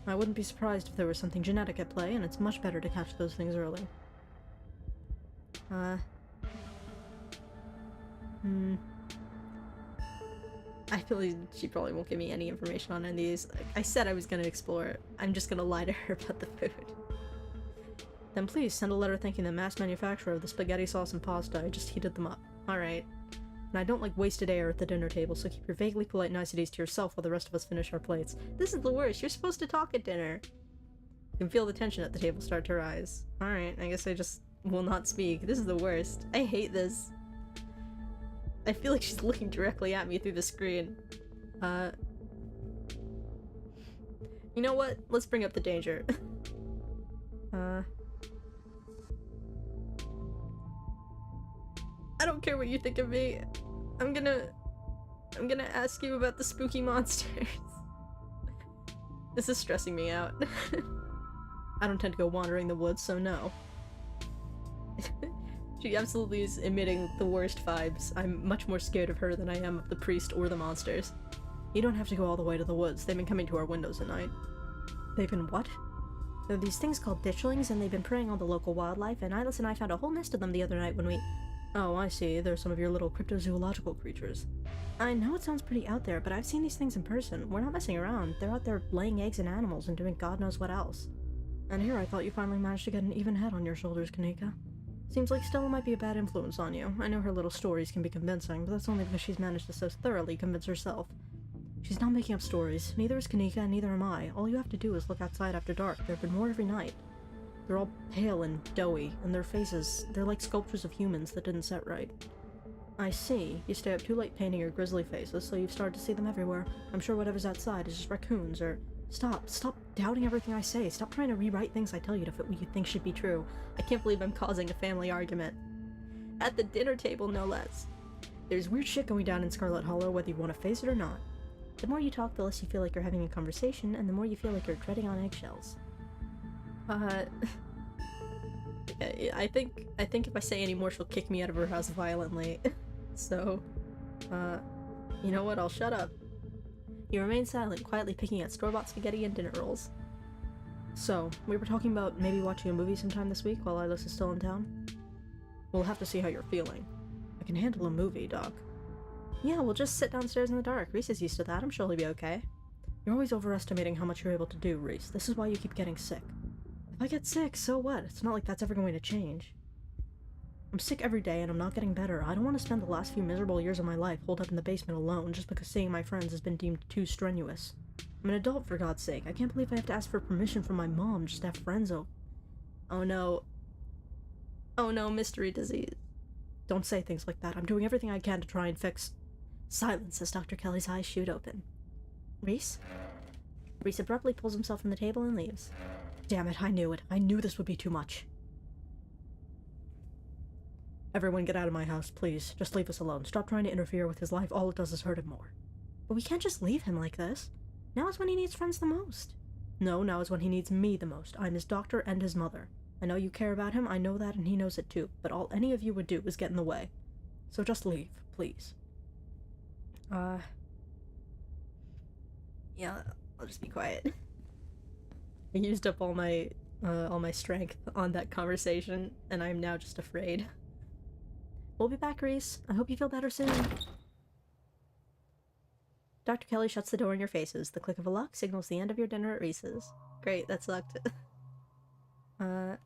I wouldn't be surprised if there was something genetic at play, and it's much better to catch those things early. I feel like she probably won't give me any information on any of these. Like, I said I was gonna explore. I'm just gonna lie to her about the food. Then please send a letter thanking the mass manufacturer of the spaghetti sauce and pasta. I just heated them up. Alright. And I don't like wasted air at the dinner table, so keep your vaguely polite niceties to yourself while the rest of us finish our plates. This is the worst. You're supposed to talk at dinner. You can feel the tension at the table start to rise. Alright, I guess I just will not speak. This is the worst. I hate this. I feel like she's looking directly at me through the screen. You know what? Let's bring up the danger. I don't care what you think of me. I'm gonna ask you about the spooky monsters. This is stressing me out. I don't tend to go wandering the woods, so no. She absolutely is emitting the worst vibes. I'm much more scared of her than I am of the priest or the monsters. You don't have to go all the way to the woods. They've been coming to our windows at night. They've been what? There are these things called ditchlings, and they've been preying on the local wildlife, and Eilis and I found a whole nest of them the other night when we— Oh, I see. They're some of your little cryptozoological creatures. I know it sounds pretty out there, but I've seen these things in person. We're not messing around. They're out there laying eggs in animals and doing God knows what else. And here I thought you finally managed to get an even head on your shoulders, Kanika. Seems like Stella might be a bad influence on you. I know her little stories can be convincing, but that's only because she's managed to so thoroughly convince herself. She's not making up stories. Neither is Kanika, and neither am I. All you have to do is look outside after dark. There have been more every night. They're all pale and doughy, and their faces, they're like sculptures of humans that didn't set right. I see. You stay up too late painting your grisly faces, so you've started to see them everywhere. I'm sure whatever's outside is just raccoons, or— Stop doubting everything I say. Stop trying to rewrite things I tell you to fit what you think should be true. I can't believe I'm causing a family argument. At the dinner table, no less. There's weird shit going down in Scarlet Hollow, whether you want to face it or not. The more you talk, the less you feel like you're having a conversation, and the more you feel like you're treading on eggshells. I think if I say any more, she'll kick me out of her house violently. So, you know what? I'll shut up. You remain silent, quietly picking at store-bought spaghetti and dinner rolls. So, we were talking about maybe watching a movie sometime this week while Eilis is still in town? We'll have to see how you're feeling. I can handle a movie, Doc. Yeah, we'll just sit downstairs in the dark. Reese is used to that. I'm sure he'll be okay. You're always overestimating how much you're able to do, Reese. This is why you keep getting sick. If I get sick, so what? It's not like that's ever going to change. I'm sick every day and I'm not getting better. I don't want to spend the last few miserable years of my life holed up in the basement alone just because seeing my friends has been deemed too strenuous. I'm an adult, for God's sake. I can't believe I have to ask for permission from my mom just to have friends over. Oh no. Oh no, mystery disease. Don't say things like that. I'm doing everything I can to try and fix— Silence as Dr. Kelly's eyes shoot open. Reese? Reese abruptly pulls himself from the table and leaves. Damn it, I knew it. I knew this would be too much. Everyone get out of my house, please. Just leave us alone. Stop trying to interfere with his life. All it does is hurt him more. But we can't just leave him like this. Now is when he needs friends the most. No, now is when he needs me the most. I'm his doctor and his mother. I know you care about him, I know that, and he knows it too. But all any of you would do is get in the way. So just leave, please. Yeah, I'll just be quiet. I used up all my strength on that conversation, and I'm now just afraid. We'll be back, Reese. I hope you feel better soon. Dr. Kelly shuts the door in your faces. The click of a lock signals the end of your dinner at Reese's. Great, that sucked. Let's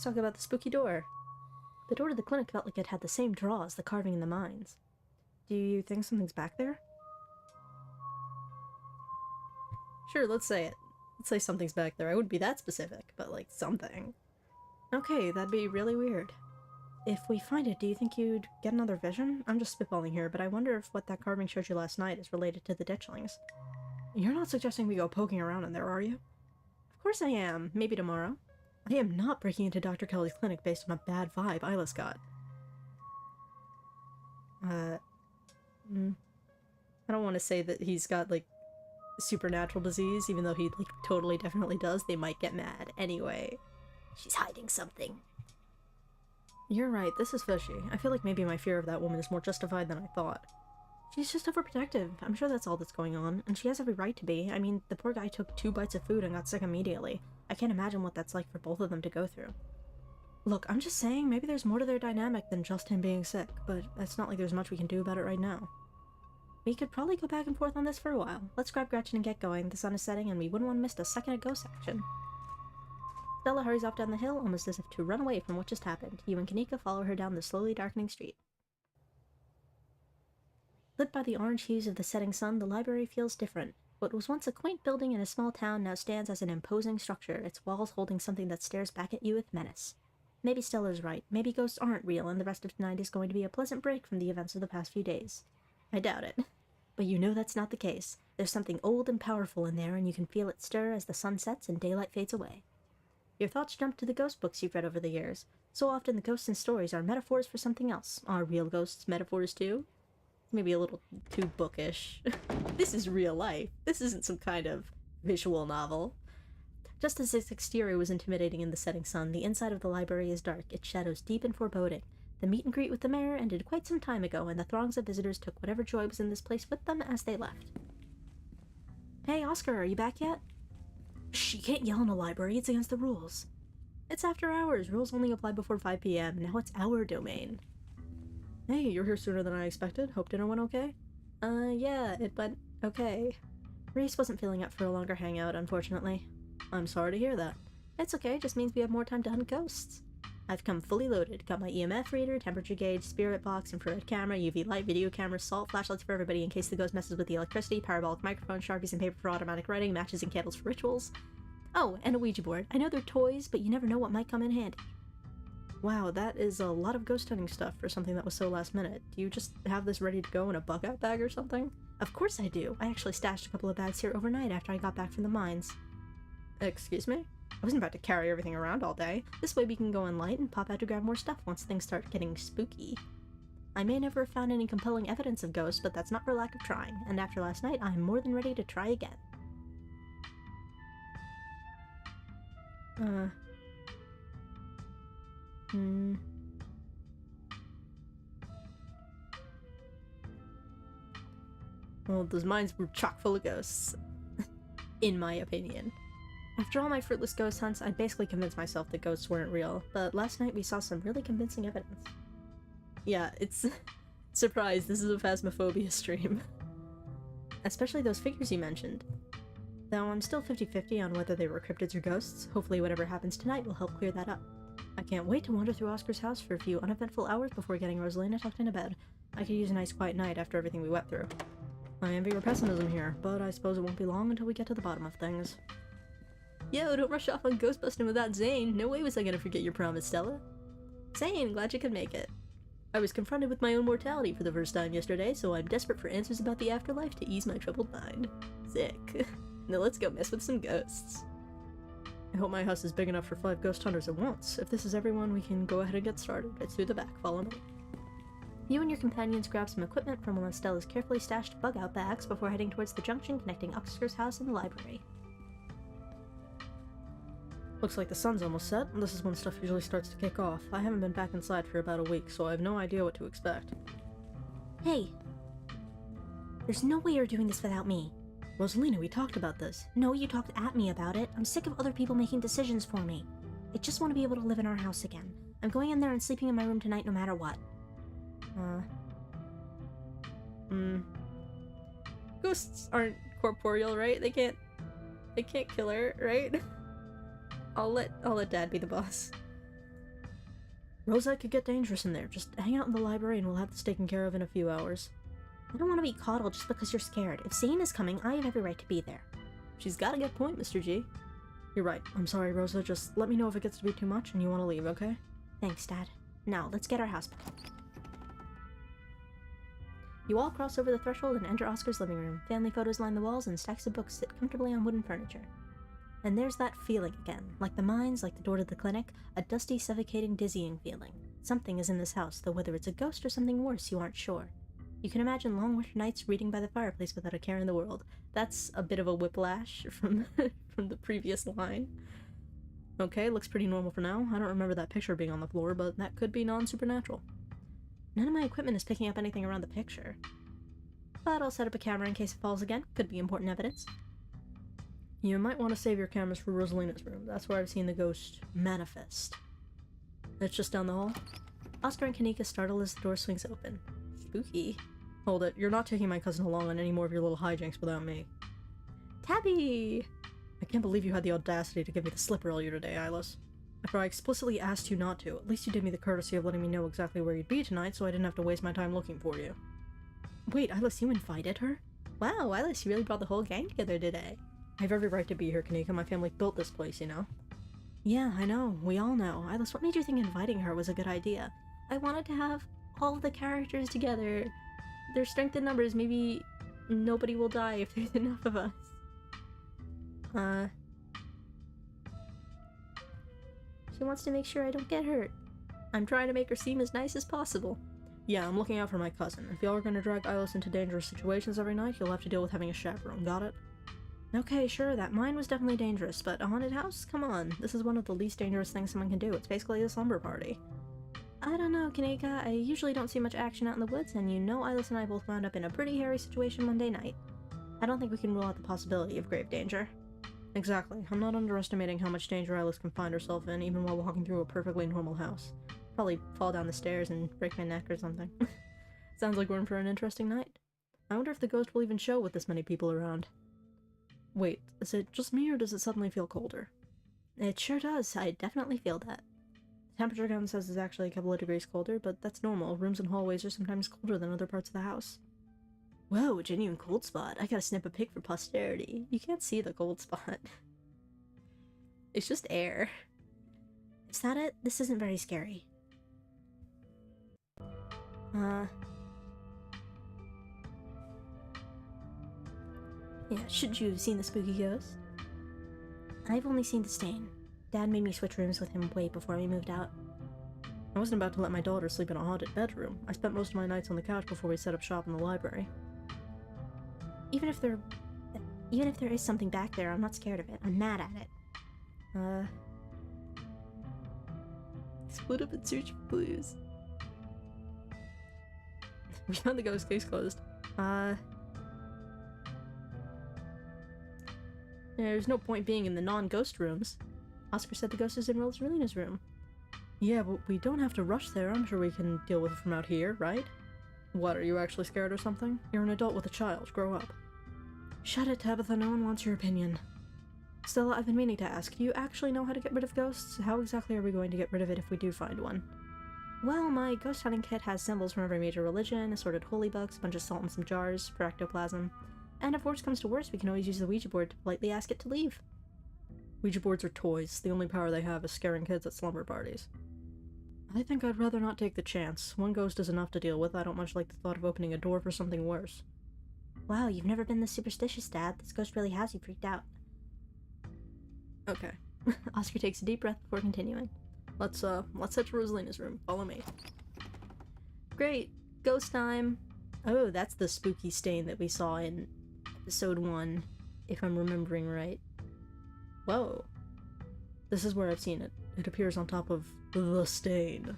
talk about the spooky door. The door to the clinic felt like it had the same draw as the carving in the mines. Do you think something's back there? Sure, let's say it. Let's say something's back there. I wouldn't be that specific, but like something. Okay, that'd be really weird. If we find it, do you think you'd get another vision? I'm just spitballing here, but I wonder if what that carving showed you last night is related to the ditchlings. You're not suggesting we go poking around in there, are you? Of course I am. Maybe tomorrow. I am not breaking into Dr. Kelly's clinic based on a bad vibe Eilis got. I don't want to say that he's got, like, supernatural disease, even though he, like, totally definitely does. They might get mad. Anyway. She's hiding something. You're right, this is fishy. I feel like maybe my fear of that woman is more justified than I thought. She's just overprotective. I'm sure that's all that's going on, and she has every right to be. I mean, the poor guy took 2 bites of food and got sick immediately. I can't imagine what that's like for both of them to go through. Look, I'm just saying maybe there's more to their dynamic than just him being sick, but it's not like there's much we can do about it right now. We could probably go back and forth on this for a while. Let's grab Gretchen and get going. The sun is setting and we wouldn't want to miss a second of ghost action. Stella hurries off down the hill, almost as if to run away from what just happened. You and Kanika follow her down the slowly darkening street. Lit by the orange hues of the setting sun, the library feels different. What was once a quaint building in a small town now stands as an imposing structure, its walls holding something that stares back at you with menace. Maybe Stella's right. Maybe ghosts aren't real, and the rest of tonight is going to be a pleasant break from the events of the past few days. I doubt it. But you know that's not the case. There's something old and powerful in there, and you can feel it stir as the sun sets and daylight fades away. Your thoughts jump to the ghost books you've read over the years. So often the ghosts in stories are metaphors for something else. Are real ghosts metaphors too? Maybe a little too bookish. This is real life. This isn't some kind of visual novel. Just as its exterior was intimidating in the setting sun, the inside of the library is dark, its shadows deep and foreboding. The meet and greet with the mayor ended quite some time ago, and the throngs of visitors took whatever joy was in this place with them as they left. Hey, Oscar, are you back yet? Shh, you can't yell in a library, it's against the rules. It's after hours, rules only apply before 5 p.m, now it's our domain. Hey, you're here sooner than I expected. Hope dinner went okay? Yeah, it went okay. Reese wasn't feeling up for a longer hangout, unfortunately. I'm sorry to hear that. It's okay, just means we have more time to hunt ghosts. I've come fully loaded. Got my EMF reader, temperature gauge, spirit box, infrared camera, UV light, video camera, salt, flashlights for everybody in case the ghost messes with the electricity, parabolic microphone, Sharpies and paper for automatic writing, matches and candles for rituals. Oh, and a Ouija board. I know they're toys, but you never know what might come in handy. Wow, that is a lot of ghost hunting stuff for something that was so last minute. Do you just have this ready to go in a bug-out bag or something? Of course I do. I actually stashed a couple of bags here overnight after I got back from the mines. Excuse me? I wasn't about to carry everything around all day. This way we can go in light and pop out to grab more stuff once things start getting spooky. I may never have found any compelling evidence of ghosts, but that's not for lack of trying, and after last night, I'm more than ready to try again. Well, those mines were chock full of ghosts. In my opinion. After all my fruitless ghost hunts, I'd basically convinced myself that ghosts weren't real, but last night we saw some really convincing evidence. Yeah, it's... surprise, this is a phasmophobia stream. Especially those figures you mentioned. Though I'm still 50-50 on whether they were cryptids or ghosts, hopefully whatever happens tonight will help clear that up. I can't wait to wander through Oscar's house for a few uneventful hours before getting Rosalina tucked into bed. I could use a nice quiet night after everything we went through. I envy your pessimism here, but I suppose it won't be long until we get to the bottom of things. Yo, don't rush off on ghost busting without Zane. No way was I gonna forget your promise, Stella. Zane, glad you could make it. I was confronted with my own mortality for the first time yesterday, so I'm desperate for answers about the afterlife to ease my troubled mind. Sick. Now let's go mess with some ghosts. I hope my house is big enough for 5 ghost hunters at once. If this is everyone, we can go ahead and get started. It's through the back. Follow me. You and your companions grab some equipment from one of Stella's carefully stashed bug-out bags before heading towards the junction connecting Oscar's house and the library. Looks like the sun's almost set, and this is when stuff usually starts to kick off. I haven't been back inside for about a week, so I have no idea what to expect. Hey! There's no way you're doing this without me. Rosalina, we talked about this. No, you talked at me about it. I'm sick of other people making decisions for me. I just want to be able to live in our house again. I'm going in there and sleeping in my room tonight no matter what. Ghosts aren't corporeal, right? They can't kill her, right? I'll let Dad be the boss. Rosa, could get dangerous in there. Just hang out in the library and we'll have this taken care of in a few hours. I don't want to be coddled just because you're scared. If Zane is coming, I have every right to be there. She's got a good point, Mr. G. You're right. I'm sorry, Rosa. Just let me know if it gets to be too much and you want to leave, okay? Thanks, Dad. Now, let's get our house back. You all cross over the threshold and enter Oscar's living room. Family photos line the walls and stacks of books sit comfortably on wooden furniture. And there's that feeling again. Like the mines, like the door to the clinic, a dusty, suffocating, dizzying feeling. Something is in this house, though whether it's a ghost or something worse, you aren't sure. You can imagine long winter nights reading by the fireplace without a care in the world. That's a bit of a whiplash from from the previous line. Okay, looks pretty normal for now. I don't remember that picture being on the floor, but that could be non-supernatural. None of my equipment is picking up anything around the picture. But I'll set up a camera in case it falls again. Could be important evidence. You might want to save your cameras for Rosalina's room. That's where I've seen the ghost manifest. It's just down the hall. Oscar and Kanika startle as the door swings open. Spooky. Hold it, you're not taking my cousin along on any more of your little hijinks without me. Tabby! I can't believe you had the audacity to give me the slip earlier today, Eilis. After I explicitly asked you not to, at least you did me the courtesy of letting me know exactly where you'd be tonight so I didn't have to waste my time looking for you. Wait, Eilis, you invited her? Wow, Eilis, you really brought the whole gang together today. I have every right to be here, Kanika. My family built this place, you know? Yeah, I know. We all know. Eilis, what made you think inviting her was a good idea? I wanted to have all the characters together. There's strength in numbers. Maybe nobody will die if there's enough of us. She wants to make sure I don't get hurt. I'm trying to make her seem as nice as possible. Yeah, I'm looking out for my cousin. If y'all are gonna drag Eilis into dangerous situations every night, you'll have to deal with having a chaperone, got it? Okay, sure, that mine was definitely dangerous, but a haunted house? Come on, this is one of the least dangerous things someone can do. It's basically a slumber party. I don't know, Kanika. I usually don't see much action out in the woods, and you know Eilis and I both wound up in a pretty hairy situation Monday night. I don't think we can rule out the possibility of grave danger. Exactly. I'm not underestimating how much danger Eilis can find herself in, even while walking through a perfectly normal house. Probably fall down the stairs and break my neck or something. Sounds like we're in for an interesting night. I wonder if the ghost will even show with this many people around. Wait, is it just me or does it suddenly feel colder? It sure does. I definitely feel that. The temperature gun says it's actually a couple of degrees colder, but that's normal. Rooms and hallways are sometimes colder than other parts of the house. Whoa, a genuine cold spot. I gotta snip a pic for posterity. You can't see the cold spot. It's just air. Is that it? This isn't very scary. Yeah, should you have seen the spooky ghost? I've only seen the stain. Dad made me switch rooms with him way before we moved out. I wasn't about to let my daughter sleep in a haunted bedroom. I spent most of my nights on the couch before we set up shop in the library. Even if there is something back there, I'm not scared of it. I'm mad at it. Split up and search for clues. We found the ghost, case closed. There's no point being in the non-ghost rooms. Oscar said the ghost is in Rosalina's room. Yeah, but we don't have to rush there. I'm sure we can deal with it from out here, right? What, are you actually scared or something? You're an adult with a child. Grow up. Shut it, Tabitha. No one wants your opinion. Stella, I've been meaning to ask, do you actually know how to get rid of ghosts? How exactly are we going to get rid of it if we do find one? Well, my ghost hunting kit has symbols from every major religion, assorted holy books, a bunch of salt in some jars for ectoplasm. And if worse comes to worse, we can always use the Ouija board to politely ask it to leave. Ouija boards are toys. The only power they have is scaring kids at slumber parties. I think I'd rather not take the chance. One ghost is enough to deal with. I don't much like the thought of opening a door for something worse. Wow, you've never been this superstitious, Dad. This ghost really has you freaked out. Okay. Oscar takes a deep breath before continuing. Let's head to Rosalina's room. Follow me. Great. Ghost time. Oh, that's the spooky stain that we saw in episode 1, if I'm remembering right. Whoa. This is where I've seen it. It appears on top of the stain.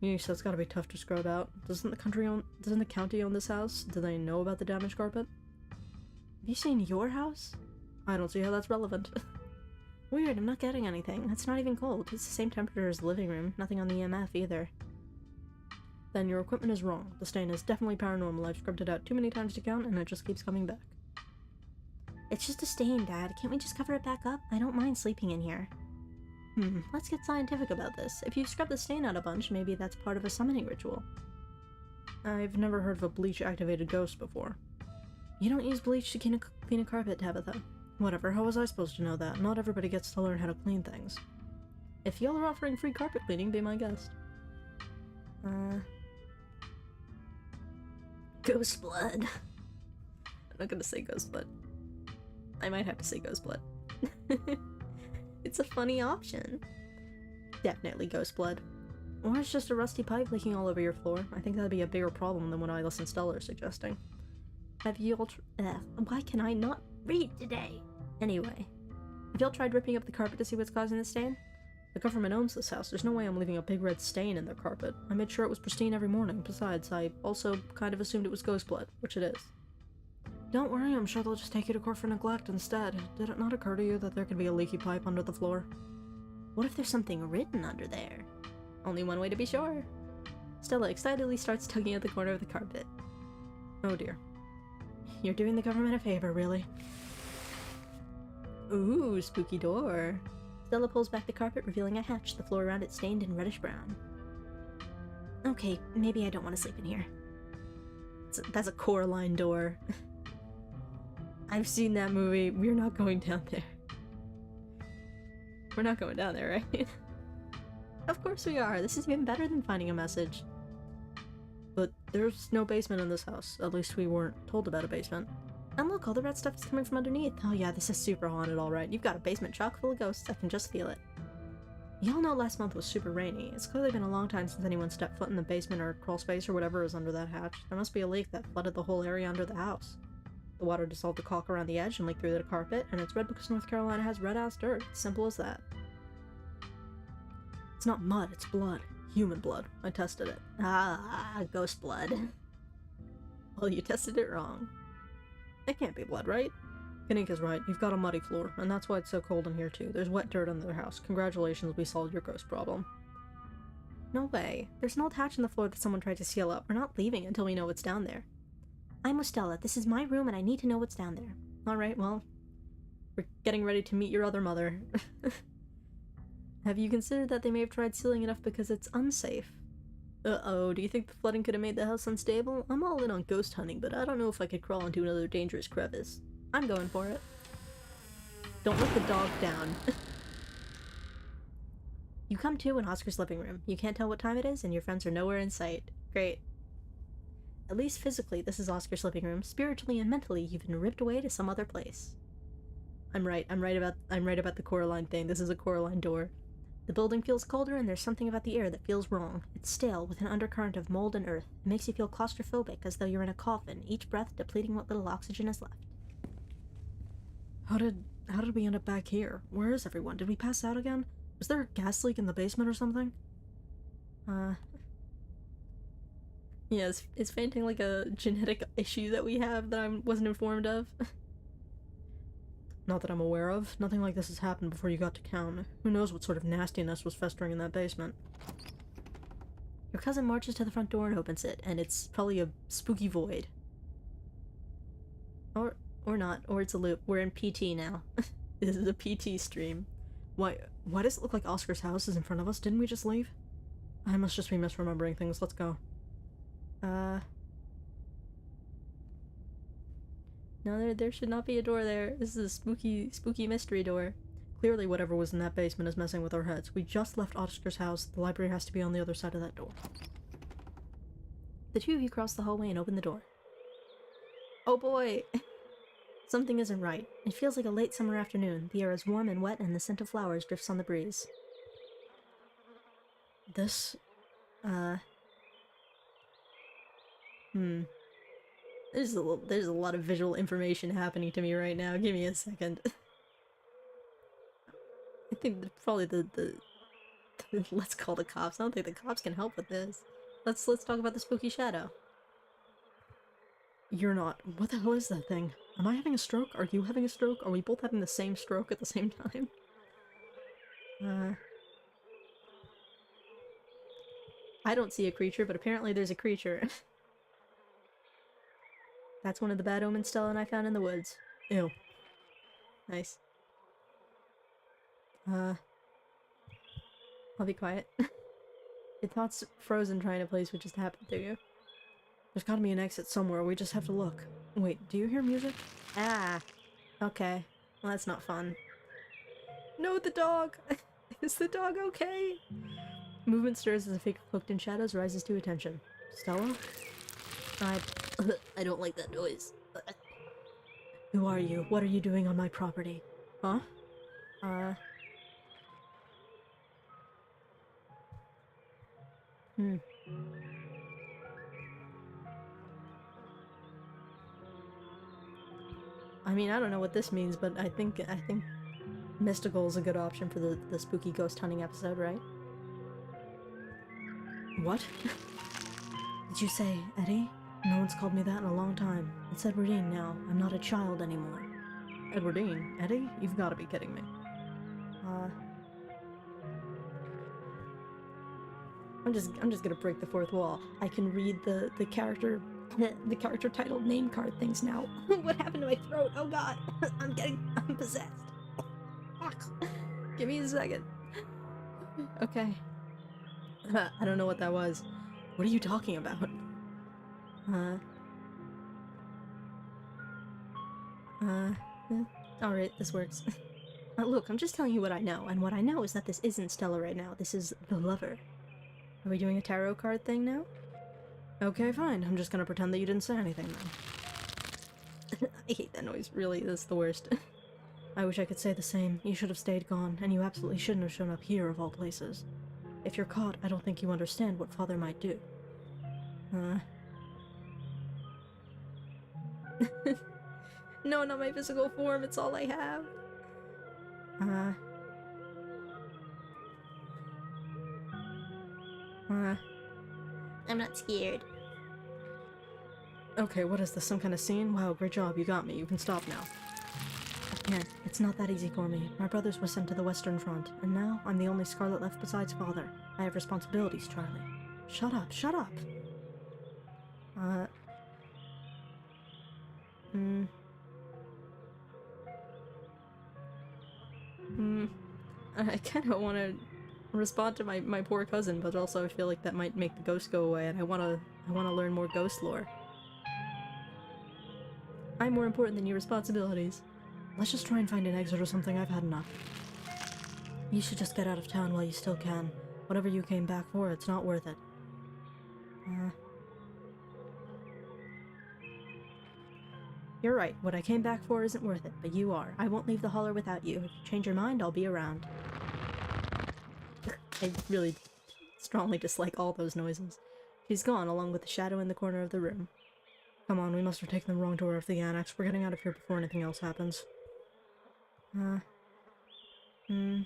Yeesh, that's gotta be tough to scrub out. Doesn't the county own this house? Do they know about the damaged carpet? Have you seen your house? I don't see how that's relevant. Weird, I'm not getting anything. It's not even cold. It's the same temperature as the living room. Nothing on the EMF either. Then your equipment is wrong. The stain is definitely paranormal. I've scrubbed it out too many times to count, and it just keeps coming back. It's just a stain, Dad. Can't we just cover it back up? I don't mind sleeping in here. Let's get scientific about this. If you scrub the stain out a bunch, maybe that's part of a summoning ritual. I've never heard of a bleach-activated ghost before. You don't use bleach to clean a carpet, Tabitha. Whatever, how was I supposed to know that? Not everybody gets to learn how to clean things. If y'all are offering free carpet cleaning, be my guest. Ghost blood. I'm not gonna say ghost blood. I might have to say ghost blood. It's a funny option. Definitely ghost blood. Or it's just a rusty pipe leaking all over your floor. I think that'd be a bigger problem than what Eilis and Stella are suggesting. Have you all why can I not read today? Anyway, have y'all tried ripping up the carpet to see what's causing the stain? The government owns this house. There's no way I'm leaving a big red stain in their carpet. I made sure it was pristine every morning. Besides, I also kind of assumed it was ghost blood, which it is. Don't worry, I'm sure they'll just take you to court for neglect instead. Did it not occur to you that there could be a leaky pipe under the floor? What if there's something written under there? Only one way to be sure. Stella excitedly starts tugging at the corner of the carpet. Oh dear. You're doing the government a favor, really. Ooh, spooky door. Stella pulls back the carpet, revealing a hatch, the floor around it stained in reddish-brown. Okay, maybe I don't want to sleep in here. That's a Coraline door. I've seen that movie. We're not going down there. We're not going down there, right? Of course we are. This is even better than finding a message. But there's no basement in this house. At least we weren't told about a basement. And look, all the red stuff is coming from underneath. Oh yeah, this is super haunted, alright. You've got a basement chock full of ghosts. I can just feel it. Y'all know last month was super rainy. It's clearly been a long time since anyone stepped foot in the basement or crawl space or whatever is under that hatch. There must be a leak that flooded the whole area under the house. The water dissolved the caulk around the edge and leaked through the carpet, and it's red because North Carolina has red-ass dirt. It's simple as that. It's not mud, it's blood. Human blood. I tested it. Ah, ghost blood. Well, you tested it wrong. It can't be blood, right? Kanika's right. You've got a muddy floor, and that's why it's so cold in here too. There's wet dirt under the house. Congratulations, we solved your ghost problem. No way. There's an old hatch in the floor that someone tried to seal up. We're not leaving until we know what's down there. I'm Estella. This is my room and I need to know what's down there. Alright, well, we're getting ready to meet your other mother. Have you considered that they may have tried sealing it up because it's unsafe? Uh-oh, do you think the flooding could have made the house unstable? I'm all in on ghost hunting, but I don't know if I could crawl into another dangerous crevice. I'm going for it. Don't let the dog down. You come to in Oscar's living room. You can't tell what time it is, and your friends are nowhere in sight. Great. At least physically, this is Oscar's living room. Spiritually and mentally, you've been ripped away to some other place. I'm right about the Coraline thing. This is a Coraline door. The building feels colder, and there's something about the air that feels wrong. It's stale, with an undercurrent of mold and earth. It makes you feel claustrophobic, as though you're in a coffin, each breath depleting what little oxygen is left. How did we end up back here? Where is everyone? Did we pass out again? Was there a gas leak in the basement or something? Yeah, is fainting like a genetic issue that we have that I wasn't informed of? Not that I'm aware of. Nothing like this has happened before you got to town. Who knows what sort of nastiness was festering in that basement. Your cousin marches to the front door and opens it, and it's probably a spooky void. Or not, or it's a loop. We're in PT now. This is a PT stream. Why does it look like Oscar's house is in front of us? Didn't we just leave? I must just be misremembering things. Let's go. No, there should not be a door there. This is a spooky mystery door. Clearly whatever was in that basement is messing with our heads. We just left Oscar's house. The library has to be on the other side of that door. The two of you cross the hallway and open the door. Oh boy! Something isn't right. It feels like a late summer afternoon. The air is warm and wet, and the scent of flowers drifts on the breeze. This... There's a lot of visual information happening to me right now. Give me a second. I think probably the let's call the cops. I don't think the cops can help with this. Let's talk about the spooky shadow. You're not. What the hell is that thing? Am I having a stroke? Are you having a stroke? Are we both having the same stroke at the same time? I don't see a creature, but apparently there's a creature. That's one of the bad omens Stella and I found in the woods. Ew. Nice. I'll be quiet. Your thoughts frozen trying to place what just happened to you. There's gotta be an exit somewhere, we just have to look. Wait, do you hear music? Ah! Okay. Well, that's not fun. No, the dog! Is the dog okay? Movement stirs as a figure cloaked in shadows rises to attention. Stella? I don't like that noise. Who are you? What are you doing on my property? Huh? I mean, I don't know what this means, but I think mystical is a good option for the spooky ghost hunting episode, right? What? Did you say Eddie? No one's called me that in a long time. It's Edwardine now. I'm not a child anymore. Edwardine? Eddie? You've gotta be kidding me. I'm just gonna break the fourth wall. I can read the character titled name card things now. What happened to my throat? Oh god. I'm possessed. Fuck. Give me a second. Okay. I don't know what that was. What are you talking about? Alright, this works. Look, I'm just telling you what I know, and what I know is that this isn't Stella right now. This is the lover. Are we doing a tarot card thing now? Okay, fine. I'm just gonna pretend that you didn't say anything then. I hate that noise, really. That's the worst. I wish I could say the same. You should have stayed gone, and you absolutely shouldn't have shown up here of all places. If you're caught, I don't think you understand what Father might do. No, not my physical form, it's all I have. I'm not scared. Okay, what is this, some kind of scene? Wow, great job, you got me. You can stop now. I can't. It's not that easy for me. My brothers were sent to the Western Front, and now I'm the only Scarlet left besides Father. I have responsibilities, Charlie. Shut up, shut up! I kinda wanna respond to my poor cousin, but also I feel like that might make the ghost go away, and I wanna learn more ghost lore. I'm more important than your responsibilities. Let's just try and find an exit or something. I've had enough. You should just get out of town while you still can. Whatever you came back for, it's not worth it. You're right. What I came back for isn't worth it, but you are. I won't leave the holler without you. If you change your mind, I'll be around. I really strongly dislike all those noises. She's gone, along with the shadow in the corner of the room. Come on, we must have taken the wrong door of the annex. We're getting out of here before anything else happens. We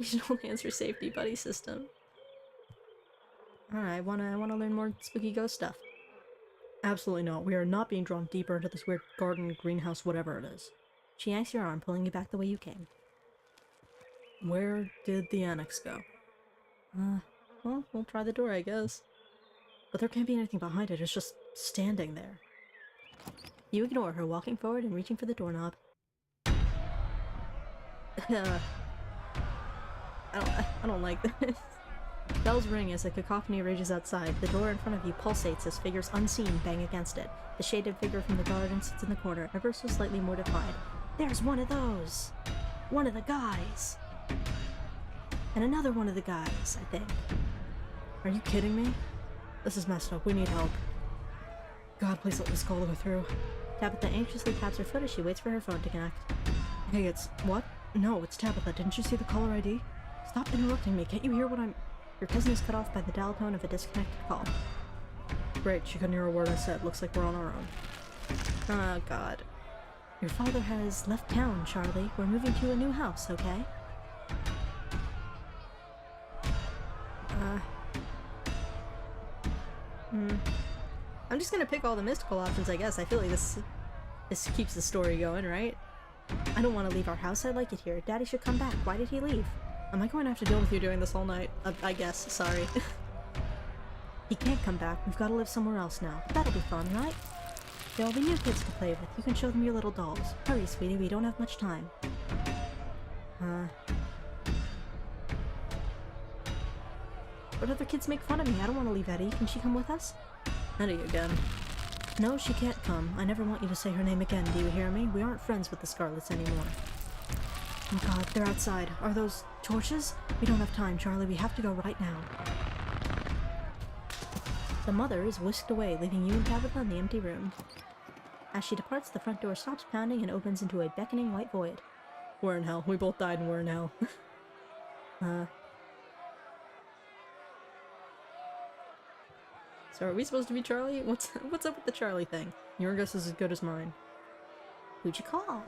should only answer safety buddy system. Alright, I wanna learn more spooky ghost stuff. Absolutely not. We are not being drawn deeper into this weird garden, greenhouse, whatever it is. She yanks your arm, pulling you back the way you came. Where did the annex go? Well, we'll try the door, I guess. But there can't be anything behind it, it's just standing there. You ignore her, walking forward and reaching for the doorknob. I don't like this. Bells ring as a cacophony rages outside. The door in front of you pulsates as figures unseen bang against it. The shaded figure from the garden sits in the corner, ever so slightly mortified. There's one of those! One of the guys! And another one of the guys, I think. Are you kidding me? This is messed up. We need help. God, please let this call go through. Tabitha anxiously taps her foot as she waits for her phone to connect. Hey, it's... what? No, it's Tabitha. Didn't you see the caller ID? Stop interrupting me. Can't you hear what I'm... Your cousin is cut off by the dial tone of a disconnected call. Great, she couldn't hear a word I said. Looks like we're on our own. Oh, God. Your father has left town, Charlie. We're moving to a new house, okay? I'm just gonna pick all the mystical options, I guess. I feel like this keeps the story going, right? I don't want to leave our house. I like it here. Daddy should come back. Why did he leave? Am I going to have to deal with you doing this all night? I guess. Sorry. He can't come back. We've got to live somewhere else now. But that'll be fun, right? There'll be new kids to play with. You can show them your little dolls. Hurry, sweetie. We don't have much time. But other kids make fun of me. I don't want to leave Eddie. Can she come with us? Eddie again. No, she can't come. I never want you to say her name again, do you hear me? We aren't friends with the Scarlets anymore. Oh god, they're outside. Are those torches? We don't have time, Charlie. We have to go right now. The mother is whisked away, leaving you and Tabitha in the empty room. As she departs, the front door stops pounding and opens into a beckoning white void. We're in hell. We both died and we're in hell. So are we supposed to be Charlie? What's up with the Charlie thing? Your guess is as good as mine. Who'd you call?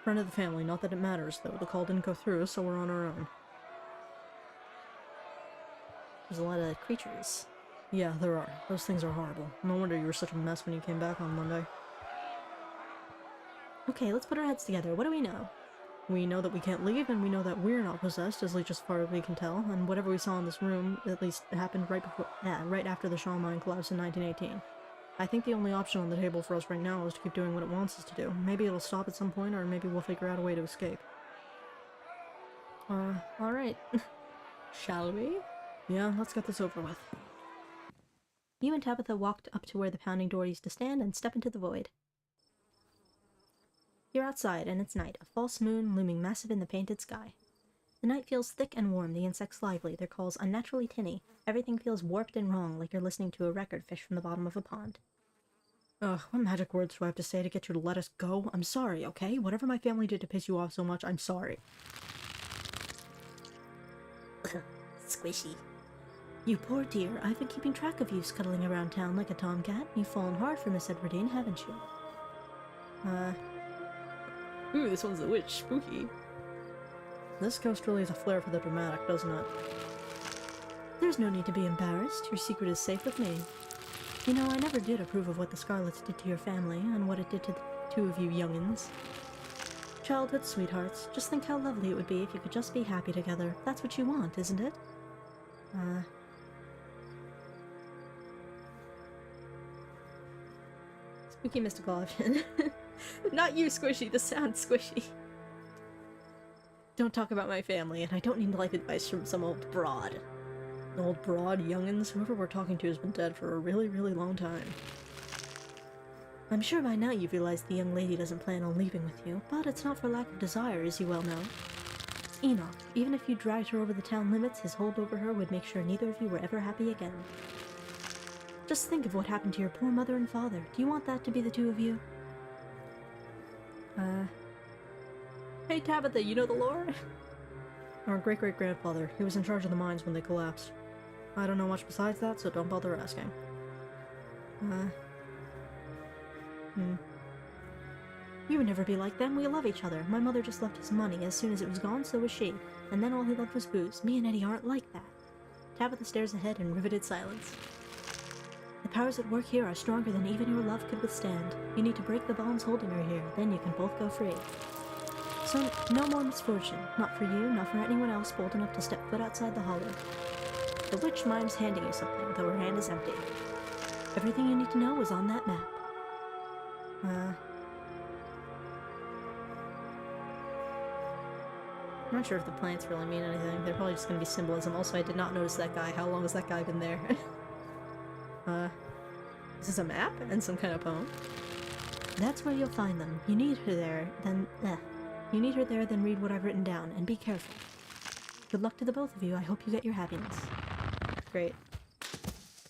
Friend of the family, not that it matters though. The call didn't go through, so we're on our own. There's a lot of creatures. Yeah, there are. Those things are horrible. No wonder you were such a mess when you came back on Monday. Okay, let's put our heads together. What do we know? We know that we can't leave, and we know that we're not possessed, at least as far as we can tell, and whatever we saw in this room, at least, happened right after the Shaw mine collapsed in 1918. I think the only option on the table for us right now is to keep doing what it wants us to do. Maybe it'll stop at some point, or maybe we'll figure out a way to escape. Alright. Shall we? Yeah, let's get this over with. You and Tabitha walked up to where the pounding door used to stand and step into the void. You're outside, and it's night, a false moon looming massive in the painted sky. The night feels thick and warm, the insects lively, their calls unnaturally tinny. Everything feels warped and wrong, like you're listening to a record fish from the bottom of a pond. Ugh, what magic words do I have to say to get you to let us go? I'm sorry, okay? Whatever my family did to piss you off so much, I'm sorry. Squishy. You poor dear, I've been keeping track of you scuttling around town like a tomcat. You've fallen hard for Miss Edwardine, haven't you? Ooh, this one's a witch. Spooky. This ghost really has a flair for the dramatic, doesn't it? There's no need to be embarrassed. Your secret is safe with me. You know, I never did approve of what the Scarlets did to your family, and what it did to the two of you youngins. Childhood sweethearts. Just think how lovely it would be if you could just be happy together. That's what you want, isn't it? Spooky mystical option. Not you, Squishy. This sounds squishy. Don't talk about my family, and I don't need life advice from some old broad. Old broad, youngins, whoever we're talking to has been dead for a really, really long time. I'm sure by now you've realized the young lady doesn't plan on leaving with you, but it's not for lack of desire, as you well know. Enoch, even if you dragged her over the town limits, his hold over her would make sure neither of you were ever happy again. Just think of what happened to your poor mother and father. Do you want that to be the two of you? Hey Tabitha, you know the lore? Our great-great-grandfather. He was in charge of the mines when they collapsed. I don't know much besides that, so don't bother asking. You would never be like them. We love each other. My mother just loved his money. As soon as it was gone, so was she. And then all he loved was booze. Me and Eddie aren't like that. Tabitha stares ahead in riveted silence. The powers at work here are stronger than even your love could withstand. You need to break the bonds holding her here. Then you can both go free. So, no more misfortune. Not for you, not for anyone else bold enough to step foot outside the hollow. The witch mime's handing you something, though her hand is empty. Everything you need to know is on that map. I'm not sure if the plants really mean anything. They're probably just gonna be symbolism. Also, I did not notice that guy. How long has that guy been there? Is this a map and some kind of poem? That's where you'll find them. You need her there, then read what I've written down, and be careful. Good luck to the both of you. I hope you get your happiness. Great.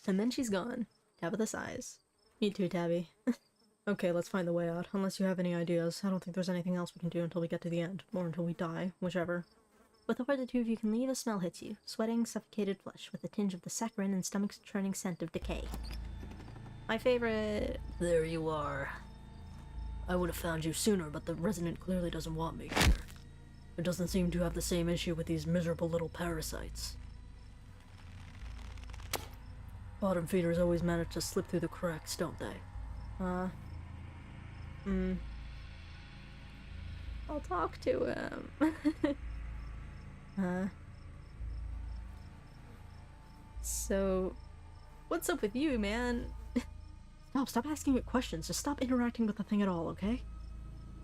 And then she's gone. Tabitha sighs. Me too, Tabby. Okay, let's find the way out. Unless you have any ideas, I don't think there's anything else we can do until we get to the end. Or until we die, whichever. Before the two of you can leave, a smell hits you. Sweating, suffocated flesh, with a tinge of the saccharine and stomach-churning scent of decay. My favorite... There you are. I would have found you sooner, but the resident clearly doesn't want me here. It doesn't seem to have the same issue with these miserable little parasites. Bottom feeders always manage to slip through the cracks, don't they? I'll talk to him. So, what's up with you, man? Stop asking it questions. Just stop interacting with the thing at all, okay?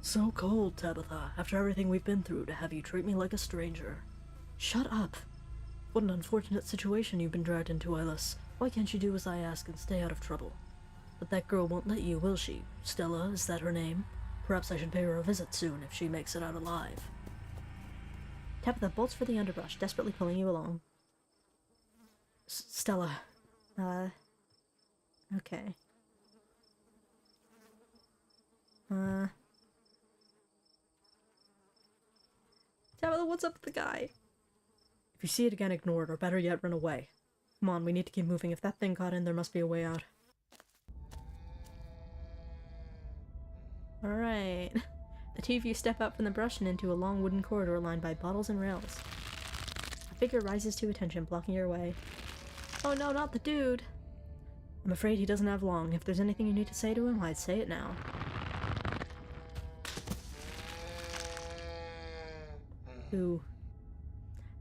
So cold, Tabitha, after everything we've been through, to have you treat me like a stranger. Shut up. What an unfortunate situation you've been dragged into, Eilis. Why can't you do as I ask and stay out of trouble? But that girl won't let you, will she? Stella, is that her name? Perhaps I should pay her a visit soon if she makes it out alive. Tabitha bolts for the underbrush, desperately pulling you along. Stella. Okay. Tabitha, what's up with the guy? If you see it again, ignore it, or better yet, run away. Come on, we need to keep moving. If that thing got in, there must be a way out. Alright. The two of you step out from the brush and into a long wooden corridor lined by bottles and rails. A figure rises to attention, blocking your way. Oh no, not the dude! I'm afraid he doesn't have long. If there's anything you need to say to him, I'd say it now. Ooh.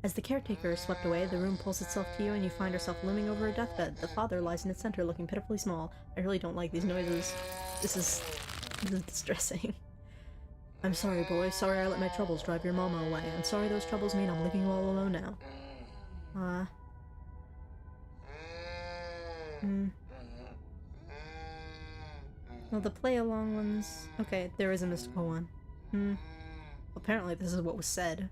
As the caretaker is swept away, the room pulls itself to you and you find yourself looming over a deathbed. The father lies in its center, looking pitifully small. I really don't like these noises. This is distressing. I'm sorry, boy. Sorry I let my troubles drive your mama away. I'm sorry those troubles mean I'm leaving you all alone now. Well, the play-along ones... Okay, there is a mystical one. Apparently this is what was said.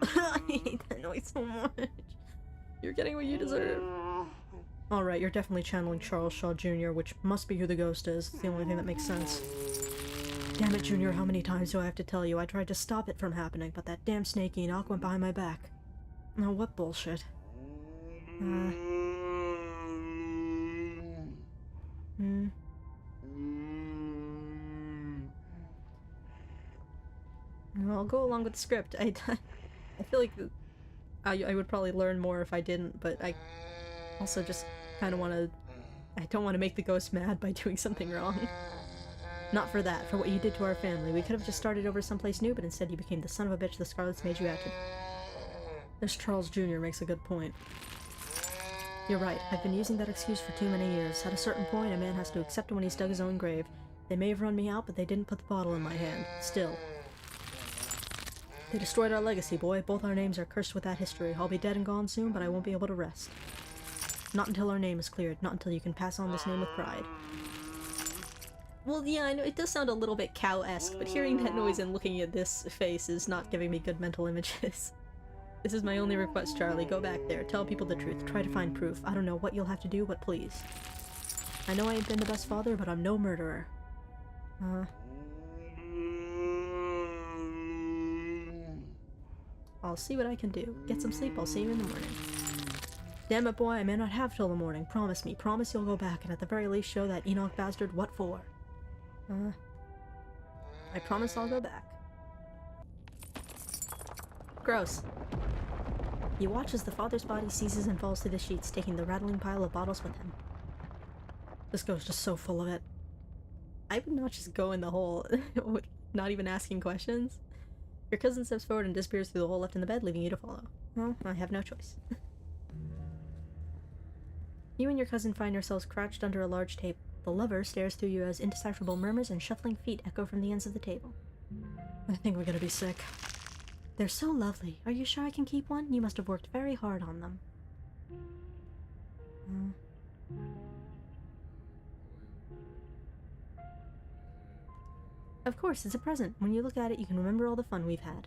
I hate that noise so much. You're getting what you deserve. Alright, you're definitely channeling Charles Shaw Jr., which must be who the ghost is. It's the only thing that makes sense. Damn it, Junior, how many times do I have to tell you? I tried to stop it from happening, but that damn snake Enoch went behind my back. Oh, what bullshit. I'll go along with the script. I feel like I would probably learn more if I didn't, but I also just kind of want to... I don't want to make the ghost mad by doing something wrong. Not for that, for what you did to our family. We could have just started over someplace new, but instead you became the son of a bitch the Scarlets made you out to. This Charles Jr. makes a good point. You're right, I've been using that excuse for too many years. At a certain point, a man has to accept it when he's dug his own grave. They may have run me out, but they didn't put the bottle in my hand. Still. They destroyed our legacy, boy. Both our names are cursed with that history. I'll be dead and gone soon, but I won't be able to rest. Not until our name is cleared. Not until you can pass on this name with pride. Well, yeah, I know it does sound a little bit cow-esque, but hearing that noise and looking at this face is not giving me good mental images. This is my only request, Charlie. Go back there. Tell people the truth. Try to find proof. I don't know what you'll have to do, but please. I know I ain't been the best father, but I'm no murderer. I'll see what I can do. Get some sleep. I'll see you in the morning. Damn it, boy. I may not have till the morning. Promise me. Promise you'll go back and at the very least show that Enoch bastard what for. I promise I'll go back. Gross. You watch as the father's body seizes and falls through the sheets, taking the rattling pile of bottles with him. This ghost is so full of it. I would not just go in the hole, not even asking questions. Your cousin steps forward and disappears through the hole left in the bed, leaving you to follow. Well, I have no choice. You and your cousin find yourselves crouched under a large table. The lover stares through you as indecipherable murmurs and shuffling feet echo from the ends of the table. I think we're gonna be sick. They're so lovely. Are you sure I can keep one? You must have worked very hard on them. Of course, it's a present. When you look at it, you can remember all the fun we've had.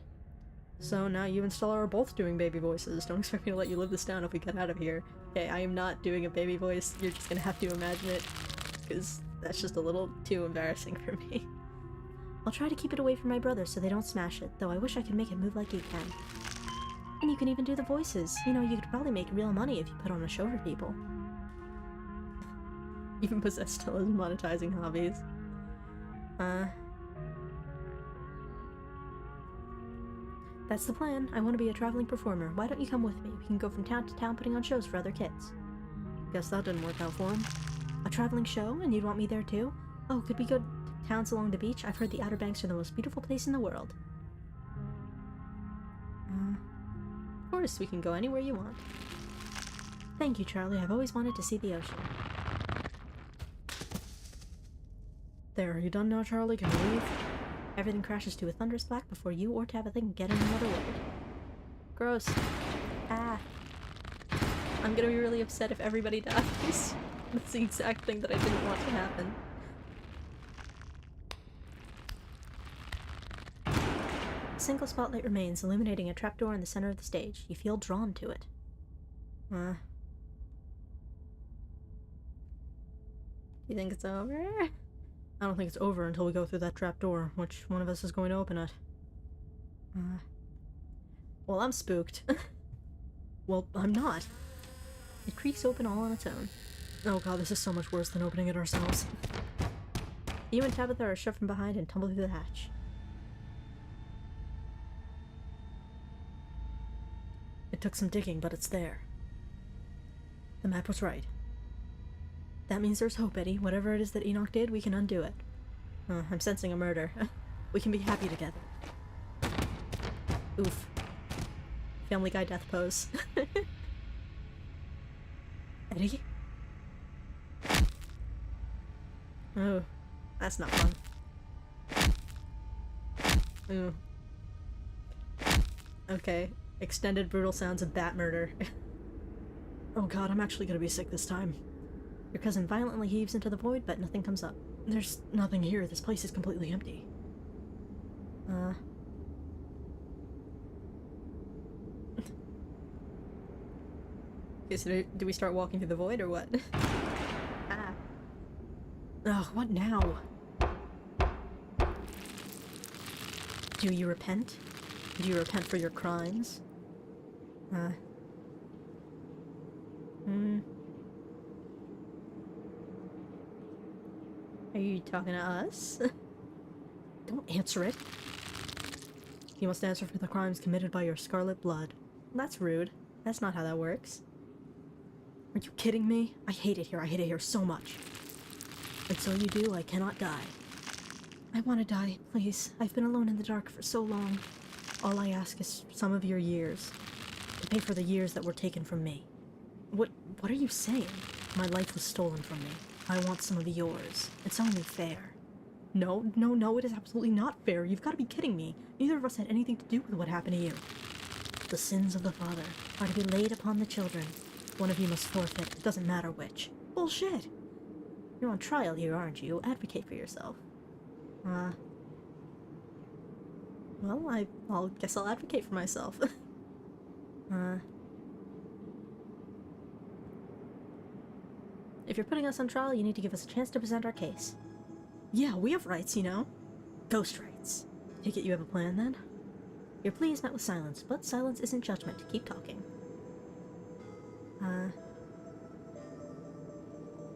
So now you and Stella are both doing baby voices. Don't expect me to let you live this down if we get out of here. Okay, I am not doing a baby voice. You're just gonna have to imagine it, because that's just a little too embarrassing for me. I'll try to keep it away from my brothers so they don't smash it, though I wish I could make it move like you can. And you can even do the voices. You know, you could probably make real money if you put on a show for people. Even possess Stella's monetizing hobbies. That's the plan. I want to be a traveling performer. Why don't you come with me? We can go from town to town putting on shows for other kids. Guess that didn't work out for him. A traveling show? And you'd want me there too? Oh, could we go to towns along the beach? I've heard the Outer Banks are the most beautiful place in the world. Of course, we can go anywhere you want. Thank you, Charlie. I've always wanted to see the ocean. There, are you done now, Charlie? Can you leave? Everything crashes to a thunderous black before you or Tabitha can get in another word. Gross. Ah. I'm gonna be really upset if everybody dies. That's the exact thing that I didn't want to happen. A single spotlight remains, illuminating a trapdoor in the center of the stage. You feel drawn to it. You think it's over? I don't think it's over until we go through that trapdoor. Which one of us is going to open it? Well, I'm spooked. Well, I'm not. It creaks open all on its own. Oh god, this is so much worse than opening it ourselves. You and Tabitha are shoved from behind and tumble through the hatch. It took some digging, but it's there. The map was right. That means there's hope, Eddie. Whatever it is that Enoch did, we can undo it. I'm sensing a murder. We can be happy together. Oof. Family Guy death pose. Eddie? Oh, that's not fun. Ooh. Okay. Extended brutal sounds of bat murder. Oh god, I'm actually gonna be sick this time. Your cousin violently heaves into the void, but nothing comes up. There's nothing here. This place is completely empty. Okay, so do we start walking through the void or what? Ah. Ugh, what now? Do you repent? Do you repent for your crimes? Are you talking to us? Don't answer it. You must answer for the crimes committed by your scarlet blood. That's rude. That's not how that works. Are you kidding me? I hate it here. I hate it here so much. And so you do, I cannot die. I want to die, please. I've been alone in the dark for so long. All I ask is some of your years. To pay for the years that were taken from me. What are you saying? My life was stolen from me. I want some of yours. It's only fair. No, it is absolutely not fair. You've got to be kidding me. Neither of us had anything to do with what happened to you. The sins of the father are to be laid upon the children. One of you must forfeit. It doesn't matter which. Bullshit! You're on trial here, aren't you? Advocate for yourself. Well, I'll guess I'll advocate for myself. If you're putting us on trial, you need to give us a chance to present our case. Yeah, we have rights, you know. Ghost rights. Take it you have a plan, then? Your plea is met with silence, but silence isn't judgment. Keep talking.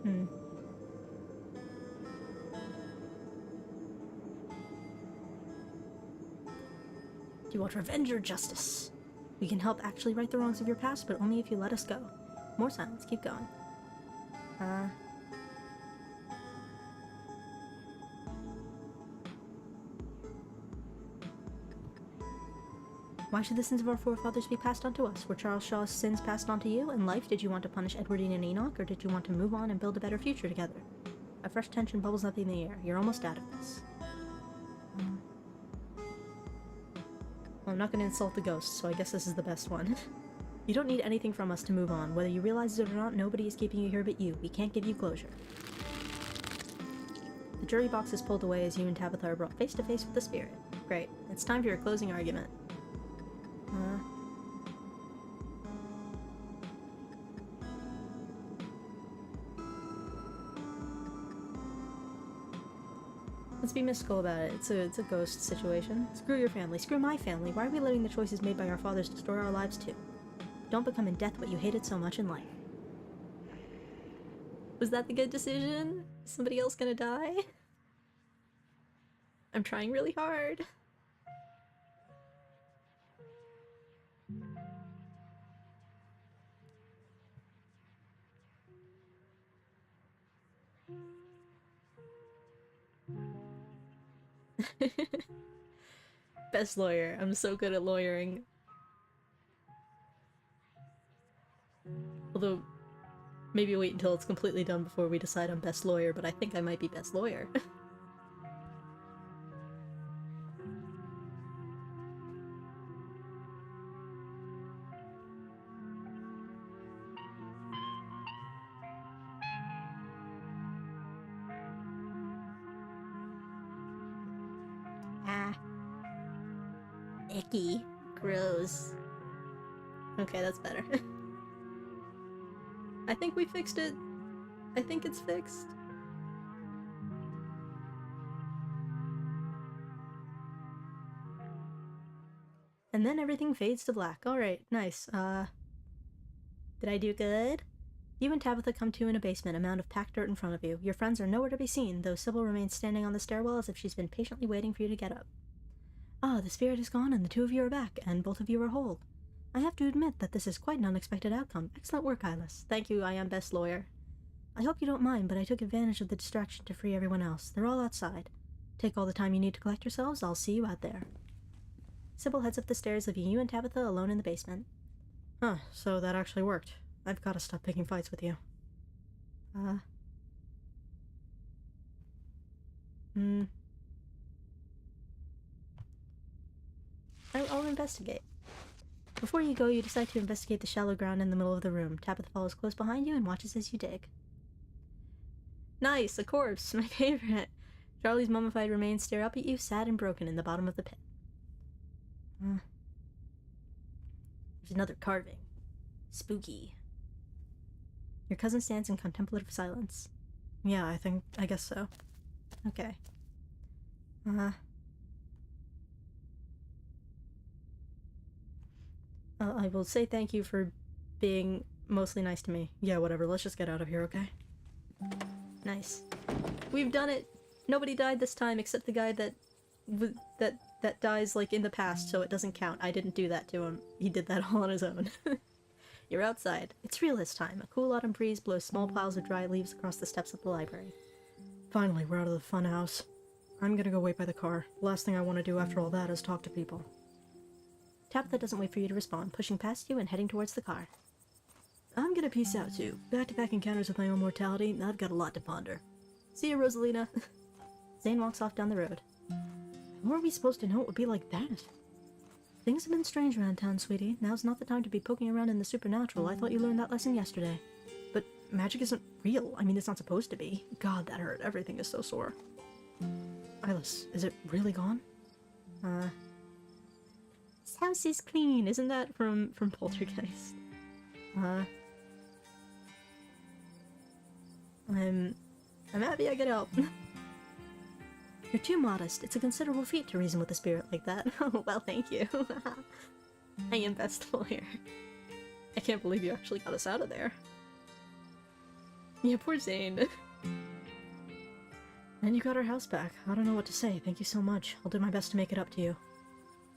Do you want revenge or justice? We can help actually right the wrongs of your past, but only if you let us go. More silence. Keep going. Why should the sins of our forefathers be passed on to us? Were Charles Shaw's sins passed on to you? In life, did you want to punish Edwardine and Enoch, or did you want to move on and build a better future together? A fresh tension bubbles up in the air. You're almost out of this. Well, I'm not going to insult the ghosts, so I guess this is the best one. You don't need anything from us to move on. Whether you realize it or not, nobody is keeping you here but you. We can't give you closure. The jury box is pulled away as you and Tabitha are brought face to face with the spirit. Great. It's time for your closing argument. Let's be mystical about it. It's a ghost situation. Screw your family. Screw my family. Why are we letting the choices made by our fathers destroy our lives too? Don't become in death what you hated so much in life. Was that the good decision? Is somebody else gonna die? I'm trying really hard. Best lawyer. I'm so good at lawyering. Although, maybe wait until it's completely done before we decide on best lawyer, but I think I might be best lawyer. Icky. Gross. Okay, that's better. I think we fixed it. I think it's fixed. And then everything fades to black. Alright, nice. Did I do good? You and Tabitha come to in a basement, a mound of packed dirt in front of you. Your friends are nowhere to be seen, though Sybil remains standing on the stairwell as if she's been patiently waiting for you to get up. Ah, the spirit is gone and the two of you are back, and both of you are whole. I have to admit that this is quite an unexpected outcome. Excellent work, Eilis. Thank you, I am best lawyer. I hope you don't mind, but I took advantage of the distraction to free everyone else. They're all outside. Take all the time you need to collect yourselves. I'll see you out there. Sybil heads up the stairs, leaving you and Tabitha alone in the basement. Huh, so that actually worked. I've got to stop picking fights with you. I'll investigate. Before you go, you decide to investigate the shallow ground in the middle of the room. Tabitha follows close behind you and watches as you dig. Nice, a corpse, my favorite. Charlie's mummified remains stare up at you, sad and broken, in the bottom of the pit. There's another carving. Spooky. Your cousin stands in contemplative silence. Yeah, I guess so. Okay. I will say thank you for being mostly nice to me. Yeah, whatever, let's just get out of here, okay? Nice. We've done it! Nobody died this time except the guy that dies, like, in the past, so it doesn't count. I didn't do that to him. He did that all on his own. You're outside. It's real this time. A cool autumn breeze blows small piles of dry leaves across the steps of the library. Finally, we're out of the fun house. I'm gonna go wait by the car. The last thing I want to do after all that is talk to people. Tabitha doesn't wait for you to respond, pushing past you and heading towards the car. I'm gonna peace out too. Back-to-back encounters with my own mortality, I've got a lot to ponder. See you, Rosalina. Zane walks off down the road. How are we supposed to know it would be like that? Things have been strange around town, sweetie. Now's not the time to be poking around in the supernatural. I thought you learned that lesson yesterday. But magic isn't real. I mean, it's not supposed to be. God, that hurt. Everything is so sore. Eilis, is it really gone? This house is clean. Isn't that from Poltergeist? I'm happy I could help. You're too modest. It's a considerable feat to reason with a spirit like that. Oh, well, thank you. I am best lawyer. I can't believe you actually got us out of there. Yeah, poor Zane. And you got our house back. I don't know what to say. Thank you so much. I'll do my best to make it up to you.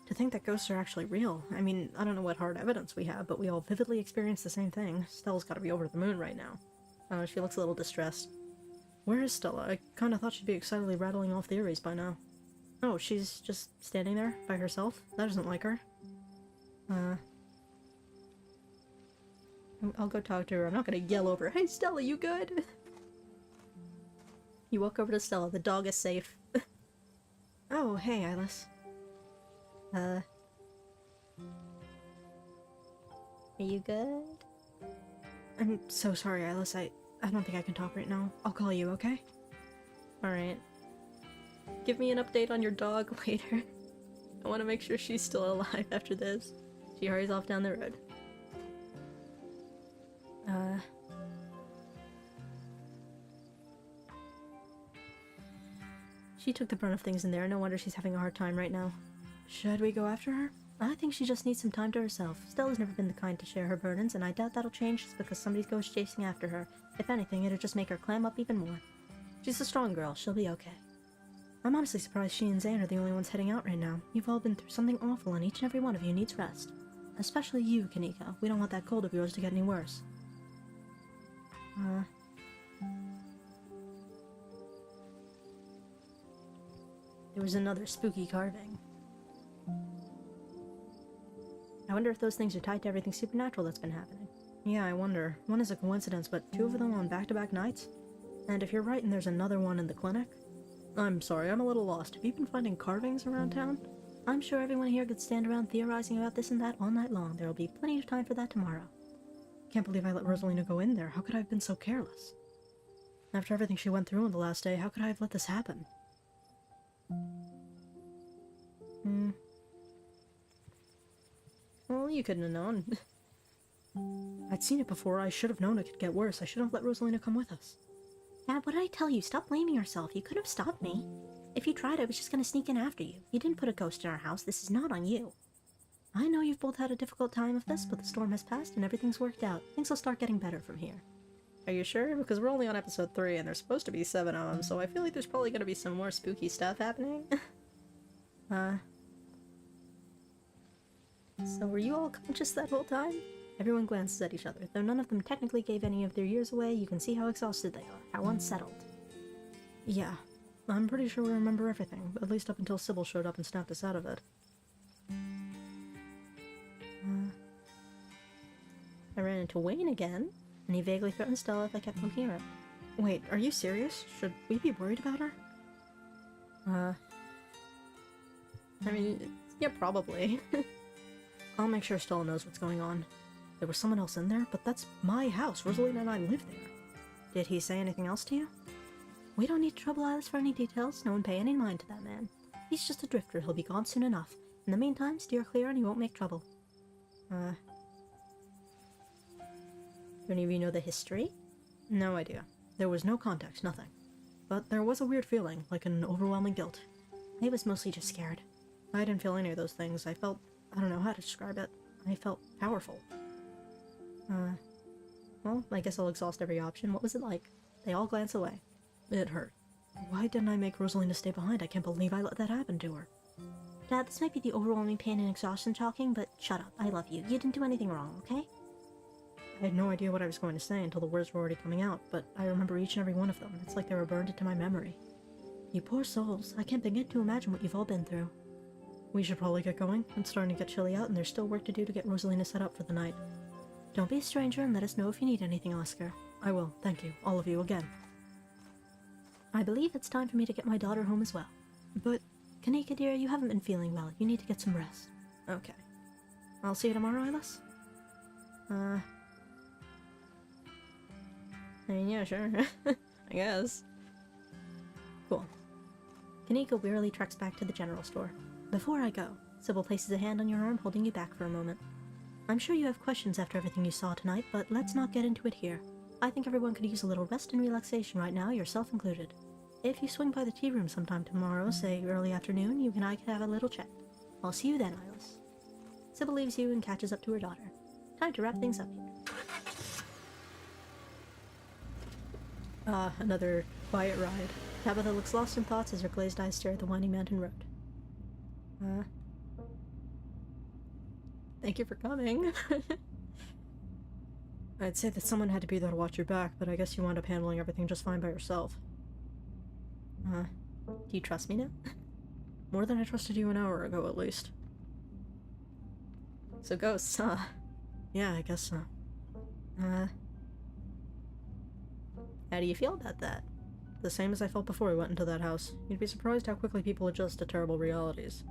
To think that ghosts are actually real. I mean, I don't know what hard evidence we have, but we all vividly experienced the same thing. Stella's gotta be over the moon right now. She looks a little distressed. Where is Stella? I kinda thought she'd be excitedly rattling off theories by now. Oh, she's just standing there by herself? That isn't like her. I'll go talk to her. I'm not gonna yell over, "Hey Stella, you good?" You walk over to Stella. The dog is safe. Oh, hey, Eilis. Are you good? I'm so sorry, Eilis. I don't think I can talk right now. I'll call you, okay? Alright. Give me an update on your dog later. I want to make sure she's still alive after this. She hurries off down the road. She took the brunt of things in there. No wonder she's having a hard time right now. Should we go after her? I think she just needs some time to herself. Stella's never been the kind to share her burdens, and I doubt that'll change just because somebody goes chasing after her. If anything, it'll just make her clam up even more. She's a strong girl. She'll be okay. I'm honestly surprised she and Zane are the only ones heading out right now. You've all been through something awful, and each and every one of you needs rest. Especially you, Kaneko. We don't want that cold of yours to get any worse. There was another spooky carving. I wonder if those things are tied to everything supernatural that's been happening. Yeah, I wonder. One is a coincidence, but two of them on back-to-back nights? And if you're right and there's another one in the clinic? I'm sorry, I'm a little lost. Have you been finding carvings around town? I'm sure everyone here could stand around theorizing about this and that all night long. There'll be plenty of time for that tomorrow. Can't believe I let Rosalina go in there. How could I have been so careless? After everything she went through on the last day, how could I have let this happen? Well, you couldn't have known. I'd seen it before. I should have known it could get worse. I shouldn't have let Rosalina come with us. Dad, what did I tell you? Stop blaming yourself. You could have stopped me. If you tried, I was just gonna sneak in after you. You didn't put a ghost in our house. This is not on you. I know you've both had a difficult time of this, but the storm has passed and everything's worked out. Things will start getting better from here. Are you sure? Because we're only on episode 3 and there's supposed to be 7 of them, so I feel like there's probably gonna be some more spooky stuff happening. So were you all conscious that whole time? Everyone glances at each other. Though none of them technically gave any of their years away, you can see how exhausted they are, how unsettled. Yeah, I'm pretty sure we remember everything, at least up until Sybil showed up and snapped us out of it. I ran into Wayne again, and he vaguely threatened Stella if I kept poking around. Wait, are you serious? Should we be worried about her? I mean, yeah, probably. I'll make sure Stella knows what's going on. There was someone else in there, but that's my house. Rosalina and I live there. Did he say anything else to you? We don't need to trouble Eilis for any details. No one pay any mind to that man. He's just a drifter. He'll be gone soon enough. In the meantime, steer clear and he won't make trouble. Do any of you know the history? No idea. There was no context, nothing. But there was a weird feeling, like an overwhelming guilt. I was mostly just scared. I didn't feel any of those things. I felt... I don't know how to describe it. I felt powerful. Well, I guess I'll exhaust every option. What was it like? They all glance away. It hurt. Why didn't I make Rosalina stay behind? I can't believe I let that happen to her. Dad, this might be the overwhelming pain and exhaustion talking, but shut up. I love you. You didn't do anything wrong, okay? I had no idea what I was going to say until the words were already coming out, but I remember each and every one of them. It's like they were burned into my memory. You poor souls. I can't begin to imagine what you've all been through. We should probably get going. It's starting to get chilly out, and there's still work to do to get Rosalina set up for the night. Don't be a stranger and let us know if you need anything, Oscar. I will. Thank you. All of you again. I believe it's time for me to get my daughter home as well. But... Kanika, dear, you haven't been feeling well. You need to get some rest. Okay. I'll see you tomorrow, Eilis? I mean, yeah, sure. I guess. Cool. Kanika wearily treks back to the general store. Before I go, Sybil places a hand on your arm, holding you back for a moment. I'm sure you have questions after everything you saw tonight, but let's not get into it here. I think everyone could use a little rest and relaxation right now, yourself included. If you swing by the tea room sometime tomorrow, say early afternoon, you and I can have a little chat. I'll see you then, Eilis. Sybil leaves you and catches up to her daughter. Time to wrap things up here. Another quiet ride. Tabitha looks lost in thoughts as her glazed eyes stare at the winding mountain road. Thank you for coming. I'd say that someone had to be there to watch your back, but I guess you wound up handling everything just fine by yourself. Do you trust me now? More than I trusted you an hour ago, at least. So ghosts, huh? Yeah, I guess so. How do you feel about that? The same as I felt before we went into that house. You'd be surprised how quickly people adjust to terrible realities.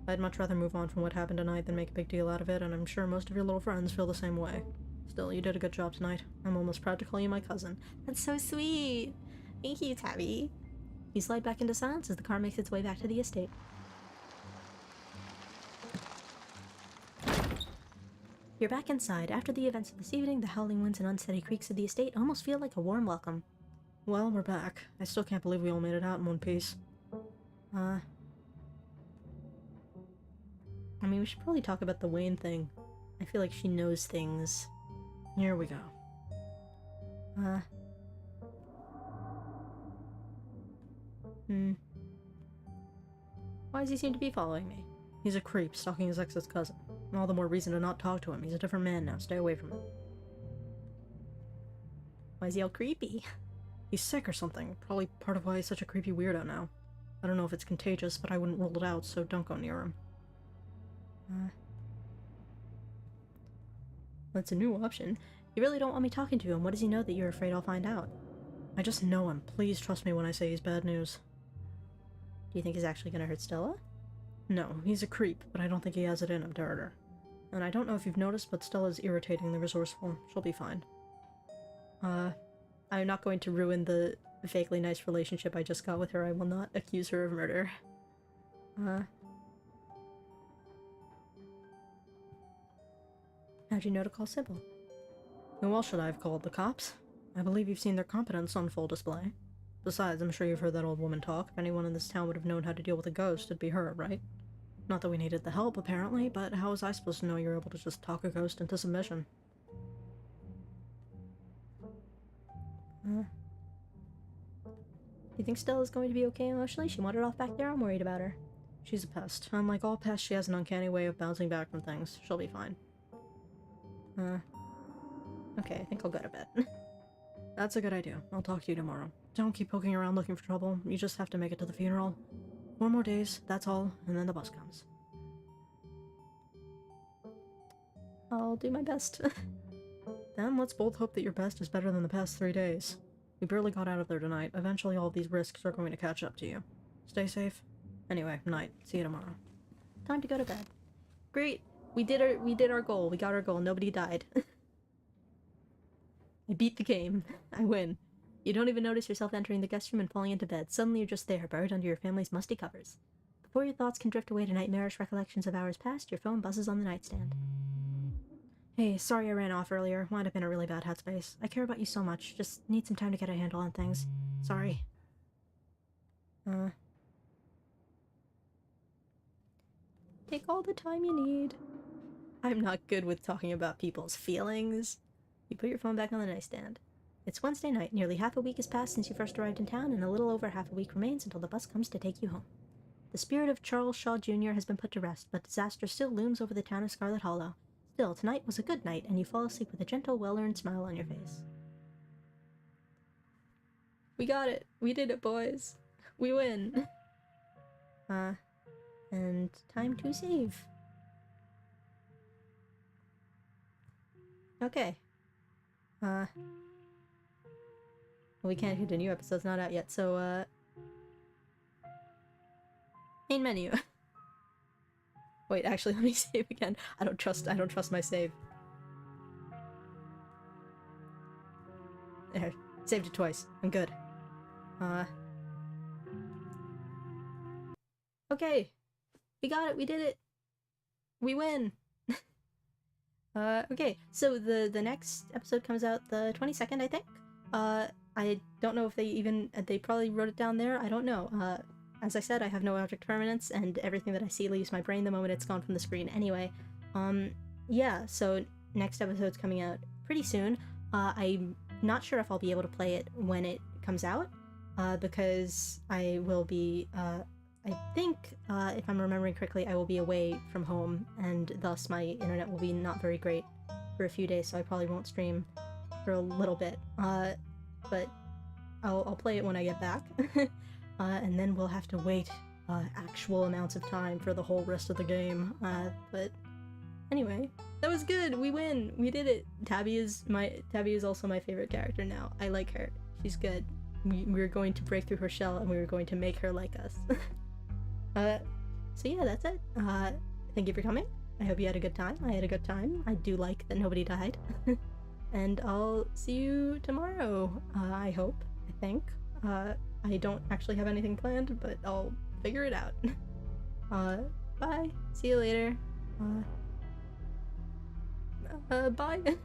I'd much rather move on from what happened tonight than make a big deal out of it, and I'm sure most of your little friends feel the same way. Still, you did a good job tonight. I'm almost proud to call you my cousin. That's so sweet! Thank you, Tabby. You slide back into silence as the car makes its way back to the estate. You're back inside. After the events of this evening, the howling winds and unsteady creaks of the estate almost feel like a warm welcome. Well, we're back. I still can't believe we all made it out in one piece. I mean, we should probably talk about the Wayne thing. I feel like she knows things. Here we go. Why does he seem to be following me? He's a creep, stalking his ex's cousin. All the more reason to not talk to him. He's a different man now. Stay away from him. Why is he all creepy? He's sick or something. Probably part of why he's such a creepy weirdo now. I don't know if it's contagious, but I wouldn't rule it out, so don't go near him. That's a new option. You really don't want me talking to him. What does he know that you're afraid I'll find out? I just know him. Please trust me when I say he's bad news. Do you think he's actually gonna hurt Stella? No, he's a creep, but I don't think he has it in him to hurt her. And I don't know if you've noticed, but Stella's irritatingly resourceful. She'll be fine. I'm not going to ruin the vaguely nice relationship I just got with her. I will not accuse her of murder. How'd you know to call Sybil? Who else should I have called? The cops? I believe you've seen their competence on full display. Besides, I'm sure you've heard that old woman talk. If anyone in this town would have known how to deal with a ghost, it'd be her, right? Not that we needed the help, apparently, but how was I supposed to know you're able to just talk a ghost into submission? Do you think Stella's going to be okay emotionally? She wandered off back there. I'm worried about her. She's a pest. Unlike all pests, she has an uncanny way of bouncing back from things. She'll be fine. Okay, I think I'll go to bed. That's a good idea. I'll talk to you tomorrow. Don't keep poking around looking for trouble. You just have to make it to the funeral. 4 more days, that's all, and then the bus comes. I'll do my best. Then let's both hope that your best is better than the past 3 days. We barely got out of there tonight. Eventually all of these risks are going to catch up to you. Stay safe. Anyway, night. See you tomorrow. Time to go to bed. Great! We did our goal. We got our goal. Nobody died. I beat the game. I win. You don't even notice yourself entering the guest room and falling into bed. Suddenly you're just there, buried under your family's musty covers. Before your thoughts can drift away to nightmarish recollections of hours past, your phone buzzes on the nightstand. Hey, sorry I ran off earlier. Wound up in a really bad headspace. I care about you so much. Just need some time to get a handle on things. Sorry. Take all the time you need. I'm not good with talking about people's feelings. You put your phone back on the nightstand. It's Wednesday night. Nearly half a week has passed since you first arrived in town, and a little over half a week remains until the bus comes to take you home. The spirit of Charles Shaw Jr. has been put to rest, but disaster still looms over the town of Scarlet Hollow. Still, tonight was a good night, and you fall asleep with a gentle, well-earned smile on your face. We got it! We did it, boys! We win! And time to save. Okay. We can't continue, episode's not out yet, so, main menu. Wait, actually, let me save again. I don't trust my save. There. Saved it twice. I'm good. Okay. We got it, we did it! We win! Okay, so the next episode comes out the 22nd, I think? I don't know if they probably wrote it down there, I don't know. As I said, I have no object permanence, and everything that I see leaves my brain the moment it's gone from the screen anyway. Yeah, so next episode's coming out pretty soon. I'm not sure if I'll be able to play it when it comes out, because I will be, I think, if I'm remembering correctly, I will be away from home, and thus my internet will be not very great for a few days, so I probably won't stream for a little bit. But I'll play it when I get back, and then we'll have to wait actual amounts of time for the whole rest of the game. But anyway, that was good! We win! We did it! Tabby is also my favorite character now. I like her. She's good. We're going to break through her shell, and we were going to make her like us. So yeah, that's it. Thank you for coming. I hope you had a good time. I had a good time. I do like that nobody died. And I'll see you tomorrow, I hope, I think. I don't actually have anything planned, but I'll figure it out. Bye. See you later. Bye.